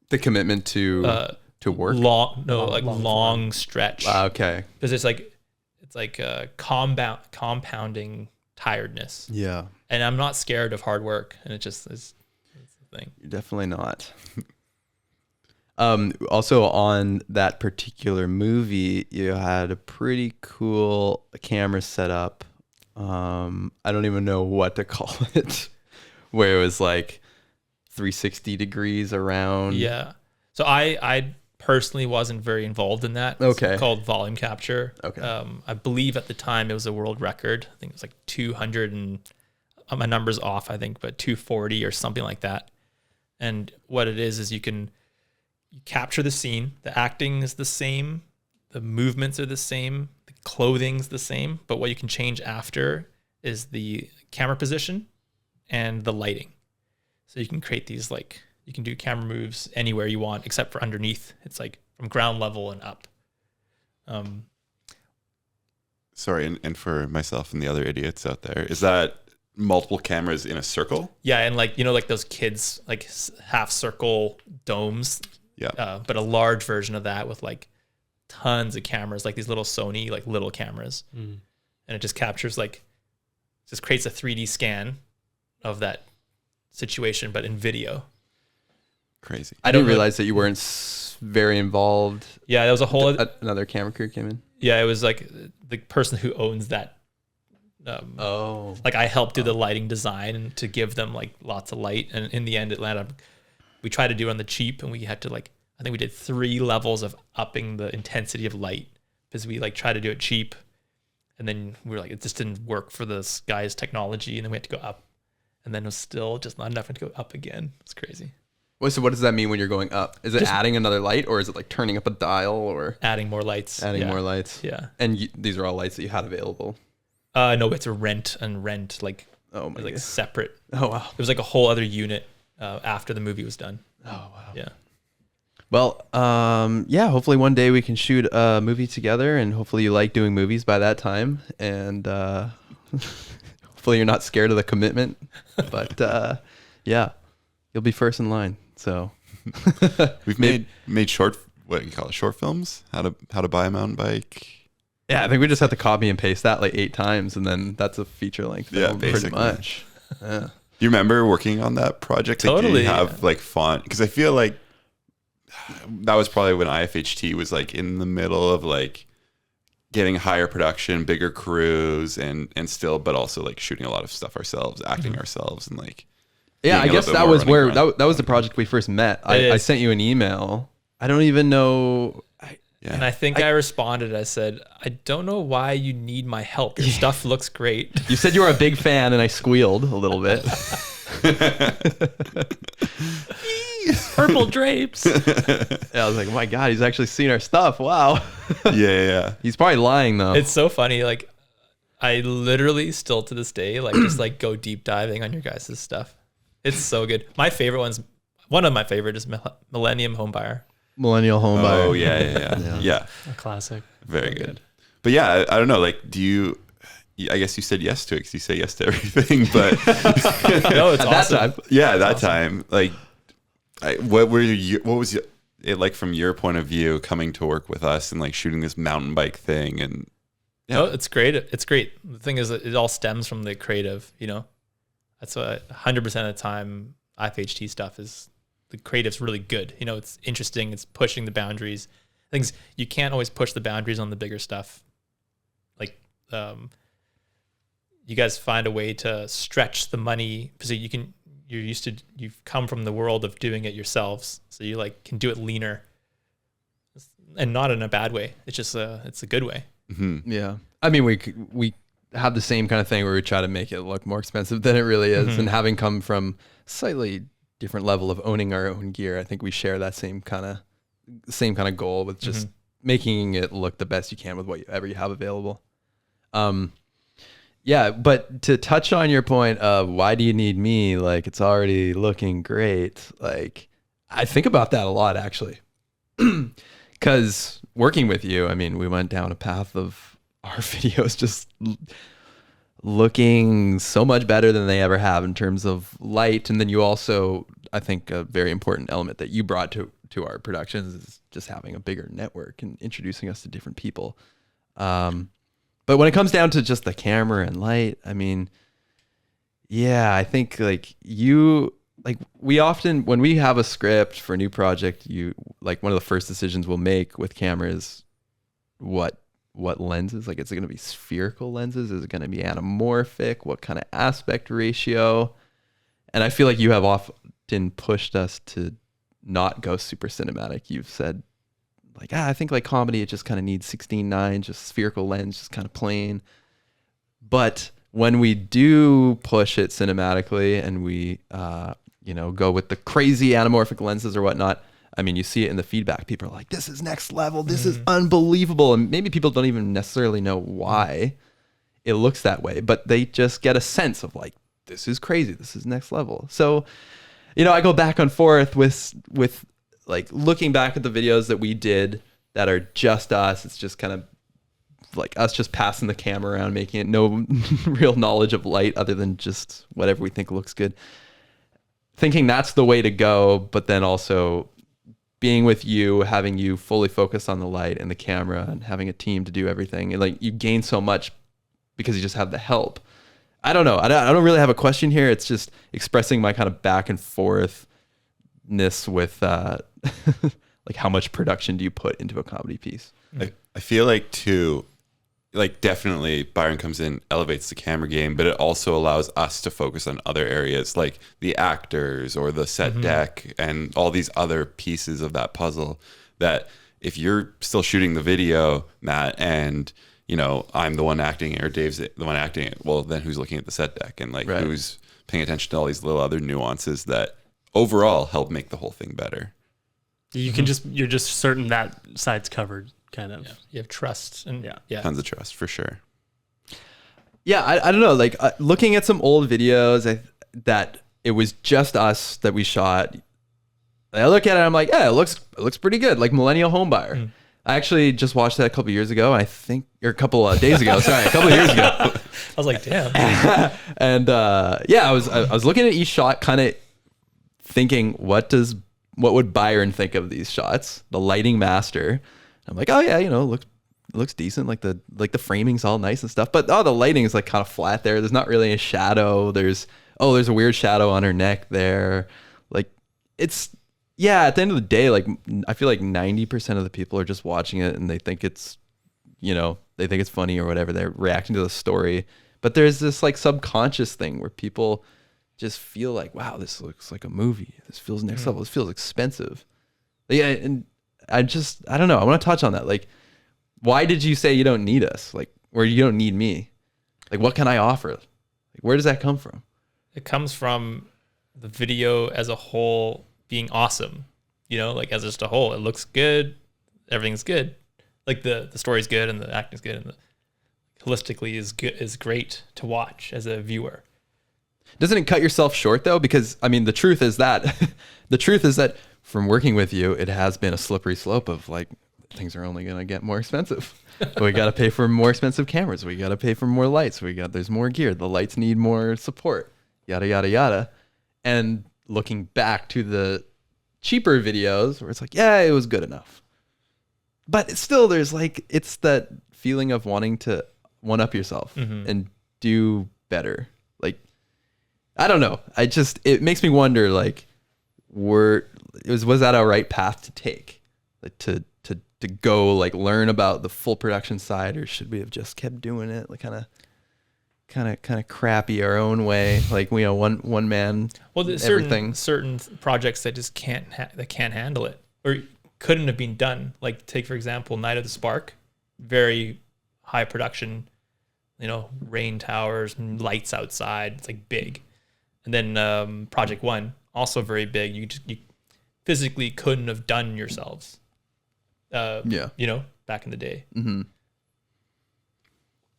The commitment to work? Long stretch. Okay. Because it's like compounding tiredness. Yeah. And I'm not scared of hard work. And it's the thing. You're definitely not. Also on that particular movie, you had a pretty cool camera setup. I don't even know what to call it, where it was like 360 degrees around. Yeah. So I personally wasn't very involved in that. Okay. It's called volume capture. Okay. I believe at the time it was a world record. I think it was like 200 and my number's off, I think, but 240 or something like that. And what it is you capture the scene. The acting is the same. The movements are the same. The clothing's the same. But what you can change after is the camera position and the lighting. So you can create these, like, you can do camera moves anywhere you want, except for underneath. It's like from ground level and up. Sorry, and for myself and the other idiots out there, is that multiple cameras in a circle? Yeah, and like, you know, like those kids, like half circle domes. Yeah. But a large version of that with like tons of cameras, like these little Sony, like little cameras. And it just captures, like, just creates a 3D scan of that situation, but in video. Crazy. I didn't realize that you weren't very involved. Yeah, there was a whole Another camera crew came in. Yeah, it was like the person who owns that. Like I helped do the lighting design and to give them like lots of light, and in the end it landed up. We tried to do it on the cheap, and we had to, like, I think we did 3 levels of upping the intensity of light because we like tried to do it cheap, and then we were like, it just didn't work for this guy's technology, and then we had to go up, and then it was still just not enough to go up again. It's crazy. Well, so what does that mean when you're going up? Is it Just adding another light, or is it like turning up a dial, or adding more lights? adding more lights? Yeah. And these are all lights that you had available. No, it's a rent like, Oh my like God. separate. Oh wow. It was like a whole other unit after the movie was done. Oh wow. Yeah. Well, yeah. Hopefully one day we can shoot a movie together, and hopefully you like doing movies by that time, and hopefully you're not scared of the commitment. But yeah, you'll be first in line. So We've made short, what you call it, short films? How to buy a mountain bike. yeah, I think we just have to copy and paste that like 8 times, and then that's a feature length film, pretty basically. much. Yeah. Do you remember working on that project? Like, Totally, did you have like font? Because I feel like that was probably when IFHT was like in the middle of like getting higher production, bigger crews, and still, but also like shooting a lot of stuff ourselves, acting ourselves, and like. Yeah, I being a guess little bit that more was running where around. that was the project we first met. I sent you an email. I don't even know. Yeah. And I think I responded. I said, I don't know why you need my help. Your stuff looks great. You said you were a big fan, and I squealed a little bit. Purple drapes. Yeah, I was like, oh my God, he's actually seen our stuff. Wow. yeah. He's probably lying though. It's so funny. Like, I literally still to this day, like, just like go deep diving on your guys' stuff. It's so good. One of my favorite is Millennium Homebuyer. Millennial home buyer. Oh yeah. A classic. Very good. But yeah, I don't know. Like, do you? I guess you said yes to it because you say yes to everything. But No, it's At awesome. that time. yeah, that time, like, what was it like from your point of view coming to work with us and like shooting this mountain bike thing? And No, it's great. It's great. The thing is, it all stems from the creative. You know, that's what 100% of the time IFHT stuff is. The creative's really good. You know, it's interesting. It's pushing the boundaries. Things you can't always push the boundaries on the bigger stuff. Like, you guys find a way to stretch the money because you've come from the world of doing it yourselves, so you like can do it leaner, and not in a bad way. It's just it's a good way. mm-hmm. Yeah. I mean, we have the same kind of thing where we try to make it look more expensive than it really is, and having come from slightly different level of owning our own gear, I think we share that same kind of goal with just making it look the best you can with whatever you have available. Yeah, but to touch on your point of why do you need me? Like, it's already looking great. Like, I think about that a lot actually, because working with you, I mean, we went down a path of our videos just looking so much better than they ever have in terms of light. And then you also, I think a very important element that you brought to our productions is just having a bigger network and introducing us to different people. But when it comes down to just the camera and light, I mean, yeah, I think we often, when we have a script for a new project, one of the first decisions we'll make with camera is what lenses, like, is it going to be spherical lenses? Is it going to be anamorphic? What kind of aspect ratio? And I feel like you have often pushed us to not go super cinematic. You've said like, I think like comedy, it just kind of needs 16:9, just spherical lens, just kind of plain. But when we do push it cinematically and we, go with the crazy anamorphic lenses or whatnot, I mean, you see it in the feedback. People are like, this is next level. This is unbelievable. And maybe people don't even necessarily know why it looks that way, but they just get a sense of like, this is crazy. This is next level. So, I go back and forth with like looking back at the videos that we did that are just us. It's just kind of like us just passing the camera around, making it no real knowledge of light other than just whatever we think looks good. Thinking that's the way to go, but then also being with you, having you fully focus on the light and the camera and having a team to do everything. And like you gain so much because you just have the help. I don't know. I don't really have a question here. It's just expressing my kind of back and forthness with like how much production do you put into a comedy piece? I feel like too, like definitely Byron comes in, elevates the camera game, but it also allows us to focus on other areas like the actors or the set deck and all these other pieces of that puzzle that if you're still shooting the video, Matt, and I'm the one acting it or Dave's the one acting it, well, then who's looking at the set deck and like who's paying attention to all these little other nuances that overall help make the whole thing better. You can you're just certain that side's covered, kind of. Yeah. You have trust and Tons of trust for sure. Yeah, I don't know. Like looking at some old videos that it was just us that we shot. I look at it, I'm like, yeah, it looks pretty good. Like Millennial Homebuyer. I actually just watched that a couple years ago. Or a couple of days ago. Sorry, a couple of years ago. I was like, damn. And I was looking at each shot, kind of thinking, what would Byron think of these shots? The lighting master. I'm like, oh yeah, it looks decent. Like the framing's all nice and stuff, but the lighting is like kind of flat there. There's not really a shadow. There's a weird shadow on her neck there. Like it's, yeah, at the end of the day, like I feel like 90% of the people are just watching it and they think it's, they think it's funny or whatever. They're reacting to the story, but there's this like subconscious thing where people just feel like, wow, this looks like a movie. This feels next level. This feels expensive. Yeah, and I don't know. I want to touch on that. Like, why did you say you don't need us? Like, or you don't need me? Like, what can I offer? Like, where does that come from? It comes from the video as a whole being awesome. Like as just a whole, it looks good. Everything's good. Like the story's good and the acting's good and holistically is great to watch as a viewer. Doesn't it cut yourself short though? Because I mean, the truth is that from working with you, it has been a slippery slope of like, things are only going to get more expensive. We got to pay for more expensive cameras. We got to pay for more lights. There's more gear. The lights need more support, yada, yada, yada. And looking back to the cheaper videos where it's like, yeah, it was good enough. But still, there's like, it's that feeling of wanting to one up yourself and do better. Like, I don't know. It makes me wonder, like, was that a right path to take? Like to go like learn about the full production side, or should we have just kept doing it like kind of crappy our own way, like one man? Well, there's certain projects that just can't handle it or couldn't have been done. Like take for example, Night of the Spark, very high production, rain towers, lights outside. It's like big. And then Project One, also very big. You physically couldn't have done yourselves. Back in the day. Mm-hmm.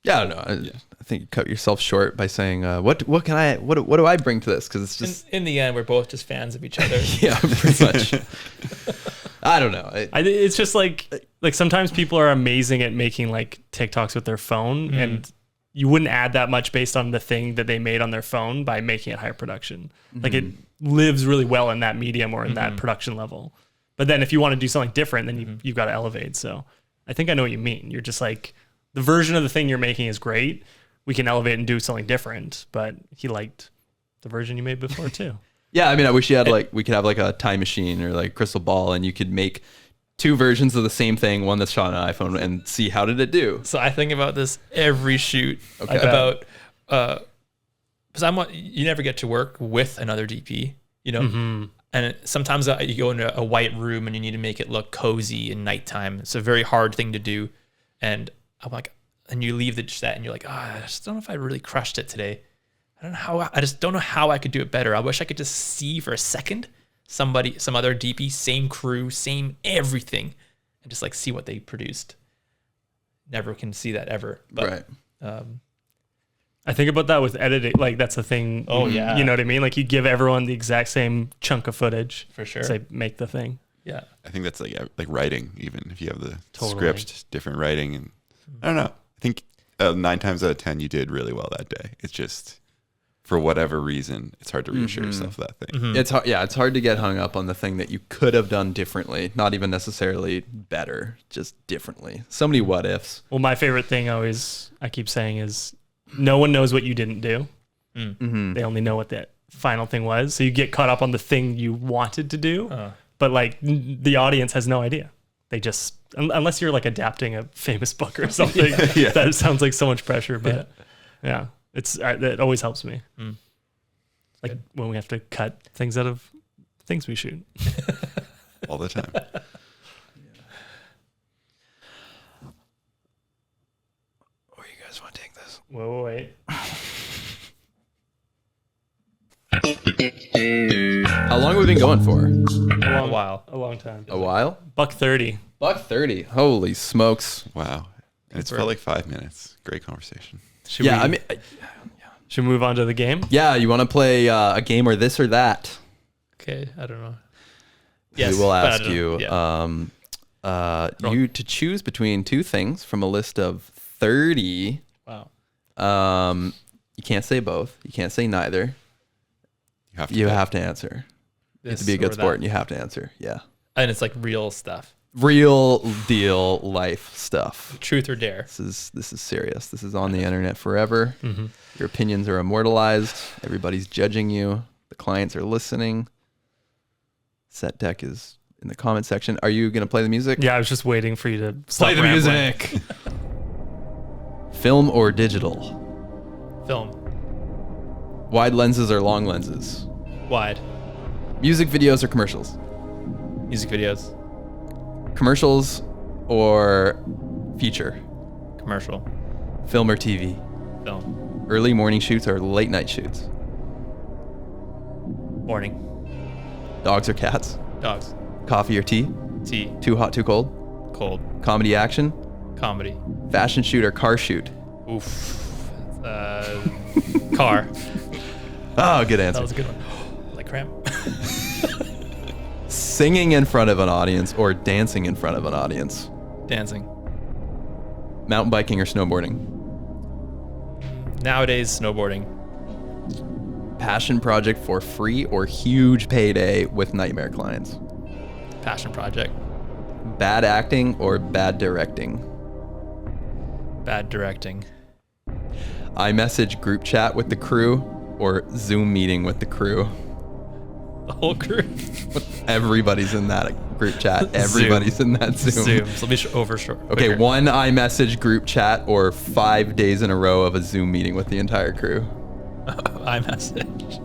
Yeah, I don't know. I think you cut yourself short by saying, what do I bring to this? Because it's just in the end, we're both just fans of each other. Yeah, pretty much. I don't know. It's just like sometimes people are amazing at making like TikToks with their phone, and you wouldn't add that much based on the thing that they made on their phone by making it higher production. Like it lives really well in that medium or in that production level. But then if you want to do something different, then you've got to elevate. So I think I know what you mean. You're just like, the version of the thing you're making is great. We can elevate and do something different. But he liked the version you made before too. Yeah, I mean, I wish you had we could have like a time machine or like crystal ball, and you could make two versions of the same thing, one that's shot on an iPhone, and see how did it do. So I think about this every shoot about because you never get to work with another DP. And sometimes you go into a white room and you need to make it look cozy in nighttime. It's a very hard thing to do. And I'm like, and you leave the set and you're like, I just don't know if I really crushed it today. I just don't know how I could do it better. I wish I could just see for a second some other DP, same crew, same everything, and just like see what they produced. Never can see that ever. But, right. I think about that with editing. Like that's a thing. Oh yeah. You know what I mean? Like you give everyone the exact same chunk of footage. For sure. Say make the thing. Yeah. I think that's like writing, even if you have the Totally. script, different writing. And I don't know. I think 9 times out of 10, you did really well that day. It's just, for whatever reason, it's hard to reassure yourself of that thing. It's hard. Yeah, it's hard to get hung up on the thing that you could have done differently. Not even necessarily better, just differently. So many what ifs. Well, my favorite thing I keep saying is no one knows what you didn't do. They only know what that final thing was. So you get caught up on the thing you wanted to do, but like the audience has no idea. They just, unless you're like adapting a famous book or something, that sounds like so much pressure. But yeah, it always helps me. Like when we have to cut things out of things we shoot. All the time. Where you guys want to take this? Whoa, wait. How long have we been going for? A while. A long time. A while? $1.30. $1.30. Holy smokes. Wow. And it's felt like 5 minutes. Great conversation. Should we move on to the game? Yeah, you want to play a game or this or that? Okay, I don't know. Yes, we will but I ask don't know. you you to choose between two things from a list of 30. Wow. You can't say both. You can't say neither. You have to answer. You have to be a good sport and you have to answer. Yeah. And it's like real stuff. Real deal life stuff. Truth or dare. This is serious. This is on the internet forever. Your opinions are immortalized. Everybody's judging you. The clients are listening. Set deck is in the comment section. Are you going to play the music? Yeah, I was just waiting for you to stop Play the rambling. music. Film or digital? Film. Wide lenses or long lenses? Wide. Music videos or commercials? Music videos. Commercials or feature? Commercial. Film or TV? Film. Early morning shoots or late night shoots? Morning. Dogs or cats? Dogs. Coffee or tea? Tea. Too hot, too cold? Cold. Comedy action? Comedy. Fashion shoot or car shoot? Oof. Car. Oh, good That answer. was a good one. Like cramp. Singing in front of an audience or dancing in front of an audience? Dancing. Mountain biking or snowboarding? Nowadays, snowboarding. Passion project for free or huge payday with nightmare clients? Passion project. Bad acting or bad directing? Bad directing. iMessage group chat with the crew or Zoom meeting with the crew? The whole crew. Everybody's in that group chat. Everybody's in that Zoom. Zoom. So it'll be over short. Okay, quicker. one iMessage group chat or 5 days in a row of a Zoom meeting with the entire crew? iMessage.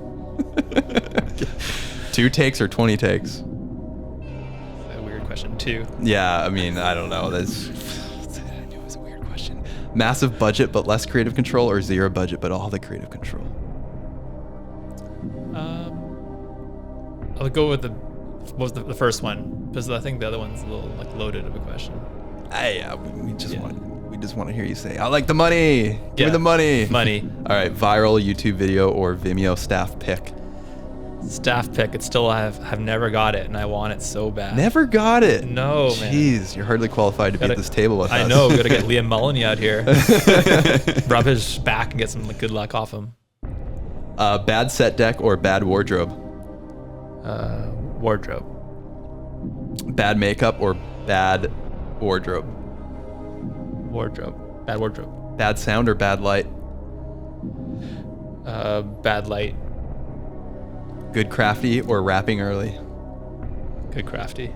2 takes or 20 takes? A weird question too. Yeah, I mean, I don't know. I knew it was a weird question. Massive budget but less creative control or zero budget but all the creative control? I'll go with the first one because I think the other one's a little like loaded of a question. Hey, we just want to hear you say, I like the money. Give me the money. Money. All right, viral YouTube video or Vimeo staff pick? Staff pick. It's still I've never got it and I want it so bad. Never got it. No, man. Jeez, you're hardly qualified to be at this table with us. I know. Gotta get Liam Mullany out here. Rub his back and get some good luck off him. Bad set deck or bad wardrobe? Wardrobe. Bad makeup or bad wardrobe? Wardrobe. Bad wardrobe. Bad sound or bad light? Bad light. Good crafty or wrapping early? Good crafty.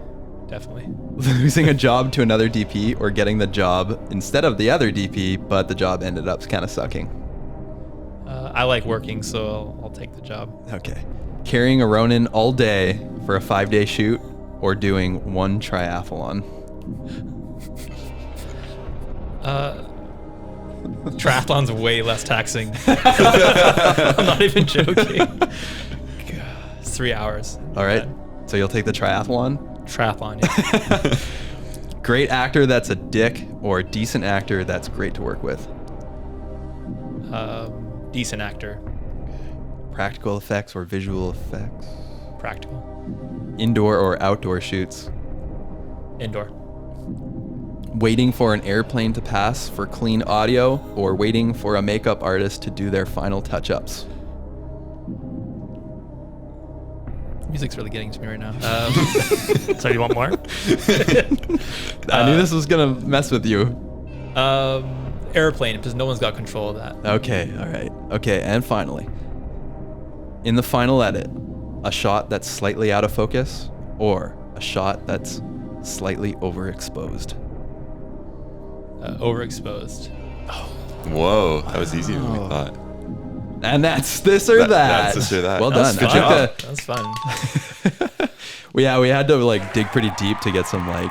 Definitely. Losing a job to another DP or getting the job instead of the other DP, but the job ended up kind of sucking? I like working, so I'll take the job. Okay. Carrying a Ronin all day for a 5-day shoot, or doing one triathlon? Triathlon's way less taxing. I'm not even joking. God, it's 3 hours. All right. So you'll take the triathlon? Triathlon, yeah. Great actor that's a dick, or decent actor that's great to work with? Decent actor. Practical effects or visual effects? Practical. Indoor or outdoor shoots? Indoor. Waiting for an airplane to pass for clean audio, or waiting for a makeup artist to do their final touch-ups? Music's really getting to me right now. So you want more? I knew this was gonna mess with you. Airplane, because no one's got control of that. Okay, all right. Okay, and finally, in the final edit, a shot that's slightly out of focus, or a shot that's slightly overexposed? Overexposed. Whoa, that was easier than we thought. And that's this or that. That's this or that. Well That was done. fun. I took That's fun. we had to like dig pretty deep to get some like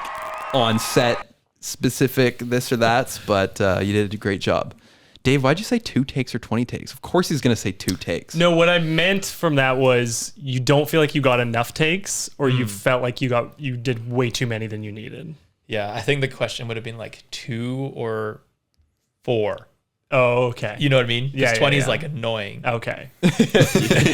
on set specific this or that's, but you did a great job. Dave, why'd you say 2 takes or 20 takes? Of course he's gonna say 2 takes. No, what I meant from that was you don't feel like you got enough takes, or you felt like you did way too many than you needed. Yeah, I think the question would have been like 2 or 4. Oh, okay. You know what I mean? Yeah, Because 20 is yeah. like annoying. Okay.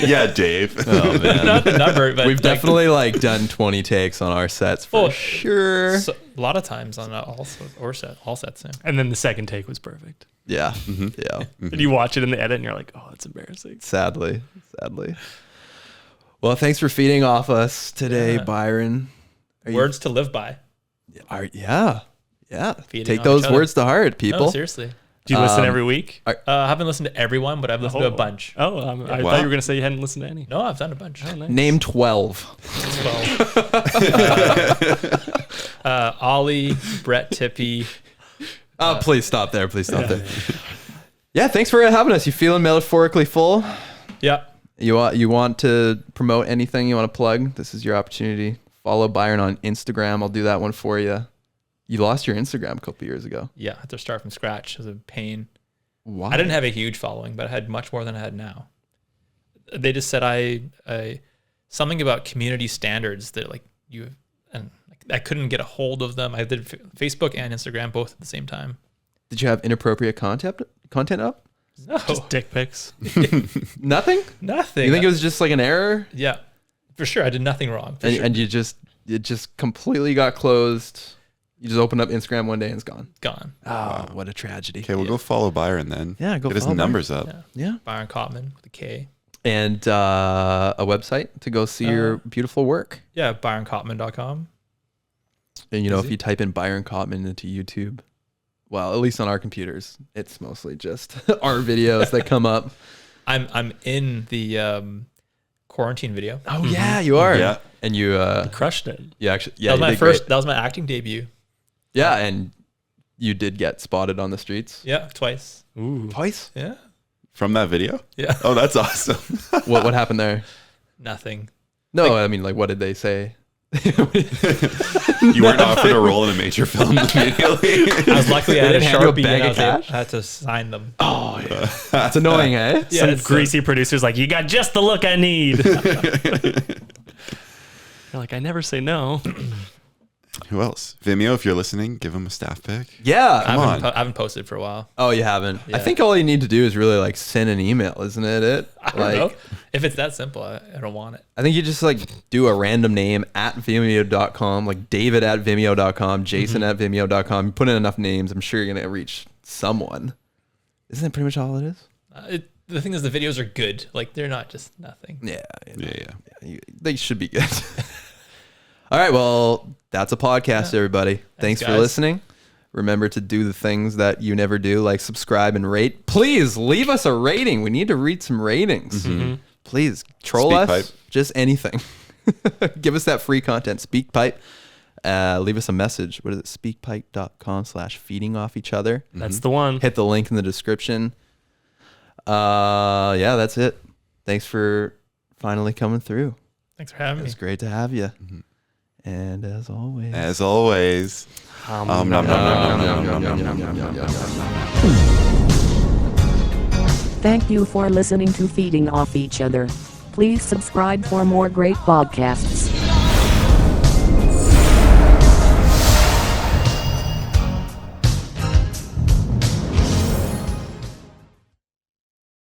Yeah, Dave. Oh man. Not the number, but We've like, definitely like done 20 takes on our sets for Oh, sure. a lot of times on all sets. Yeah. And then the second take was perfect. Yeah. Mm-hmm. Yeah. And you watch it in the edit and you're like, oh, that's embarrassing. Sadly. Well, thanks for feeding off us today, Yeah. Byron. Words to live by. Yeah. Feeding Take off those each other. words to heart, people. No, seriously. Do you listen every week? I haven't listened to everyone, but I've listened to a bunch. Oh, I thought you Wow. were going to say you hadn't listened to any. No, I've done a bunch. Oh, nice. Name 12. Ollie, Brett Tippy. Oh, please stop there. Yeah, thanks for having us. You feeling metaphorically full? Yeah. You want to promote anything you want to plug? This is your opportunity. Follow Byron on Instagram. I'll do that one for you. You lost your Instagram a couple years ago. Yeah, I had to start from scratch. It was a pain. Why? I didn't have a huge following, but I had much more than I had now. They just said I something about community standards that like you and like, I couldn't get a hold of them. I did Facebook and Instagram both at the same time. Did you have inappropriate content up? No, Just dick pics. Nothing? nothing. You think it was just like an error? Yeah, for sure. I did nothing wrong. For sure. And it just completely got closed. You just opened up Instagram one day and it's gone. Gone. Oh, what a tragedy. Okay, we'll go follow Byron then. Yeah, go get his follow numbers up. Yeah. Yeah. Byron Kopman with a K. And a website to go see your beautiful work. Yeah, ByronKopman.com. And if Easy. you type in Byron Kopman into YouTube, well, at least on our computers, it's mostly just our videos that come up. I'm in the quarantine video. Oh yeah, you are. Yeah. And you Crushed it. you actually that was you my did first. great. That was my acting debut. Yeah, and you did get spotted on the streets. Yeah, twice. Ooh. Twice? Yeah. From that video? Yeah. Oh, that's awesome. What happened there? Nothing. No, I mean like what did they say? You weren't offered a role in a major film immediately. I was lucky I had a They hand you a Sharpie bag and of I cash? had to sign them. Oh yeah. That's annoying, eh? Yeah, Some it's, greasy producer's like, you got just the look I need. You're like, I never say no. Who else? Vimeo, if you're listening, give him a staff pick. Yeah. I haven't posted for a while. Oh, you haven't? I Yeah. think all you need to do is really like send an email, isn't it? I don't know. If it's that simple, I don't want it. I think you just like do a random name at vimeo.com, like David at vimeo.com, Jason at vimeo.com. You put in enough names, I'm sure you're going to reach someone. Isn't that pretty much all it is? The thing is, the videos are good. Like, they're not just nothing. Yeah. Yeah. They should be good. All right. Well, that's a podcast, everybody. Thanks for guys. listening. Remember to do the things that you never do, like subscribe and rate. Please leave us a rating. We need to read some ratings. Please troll us. SpeakPipe. Just anything. Give us that free content. SpeakPipe. Leave us a message. What is it? Speakpipe.com/feeding off each other. That's the one. Hit the link in the description. Yeah, that's it. Thanks for finally coming through. Thanks for having It me. was great to have you. And as always, Nom, nom, nom, nom, nom, nom, nom, nom, nom, nom. Thank you for listening to Feeding Off Each Other. Please subscribe for more great podcasts.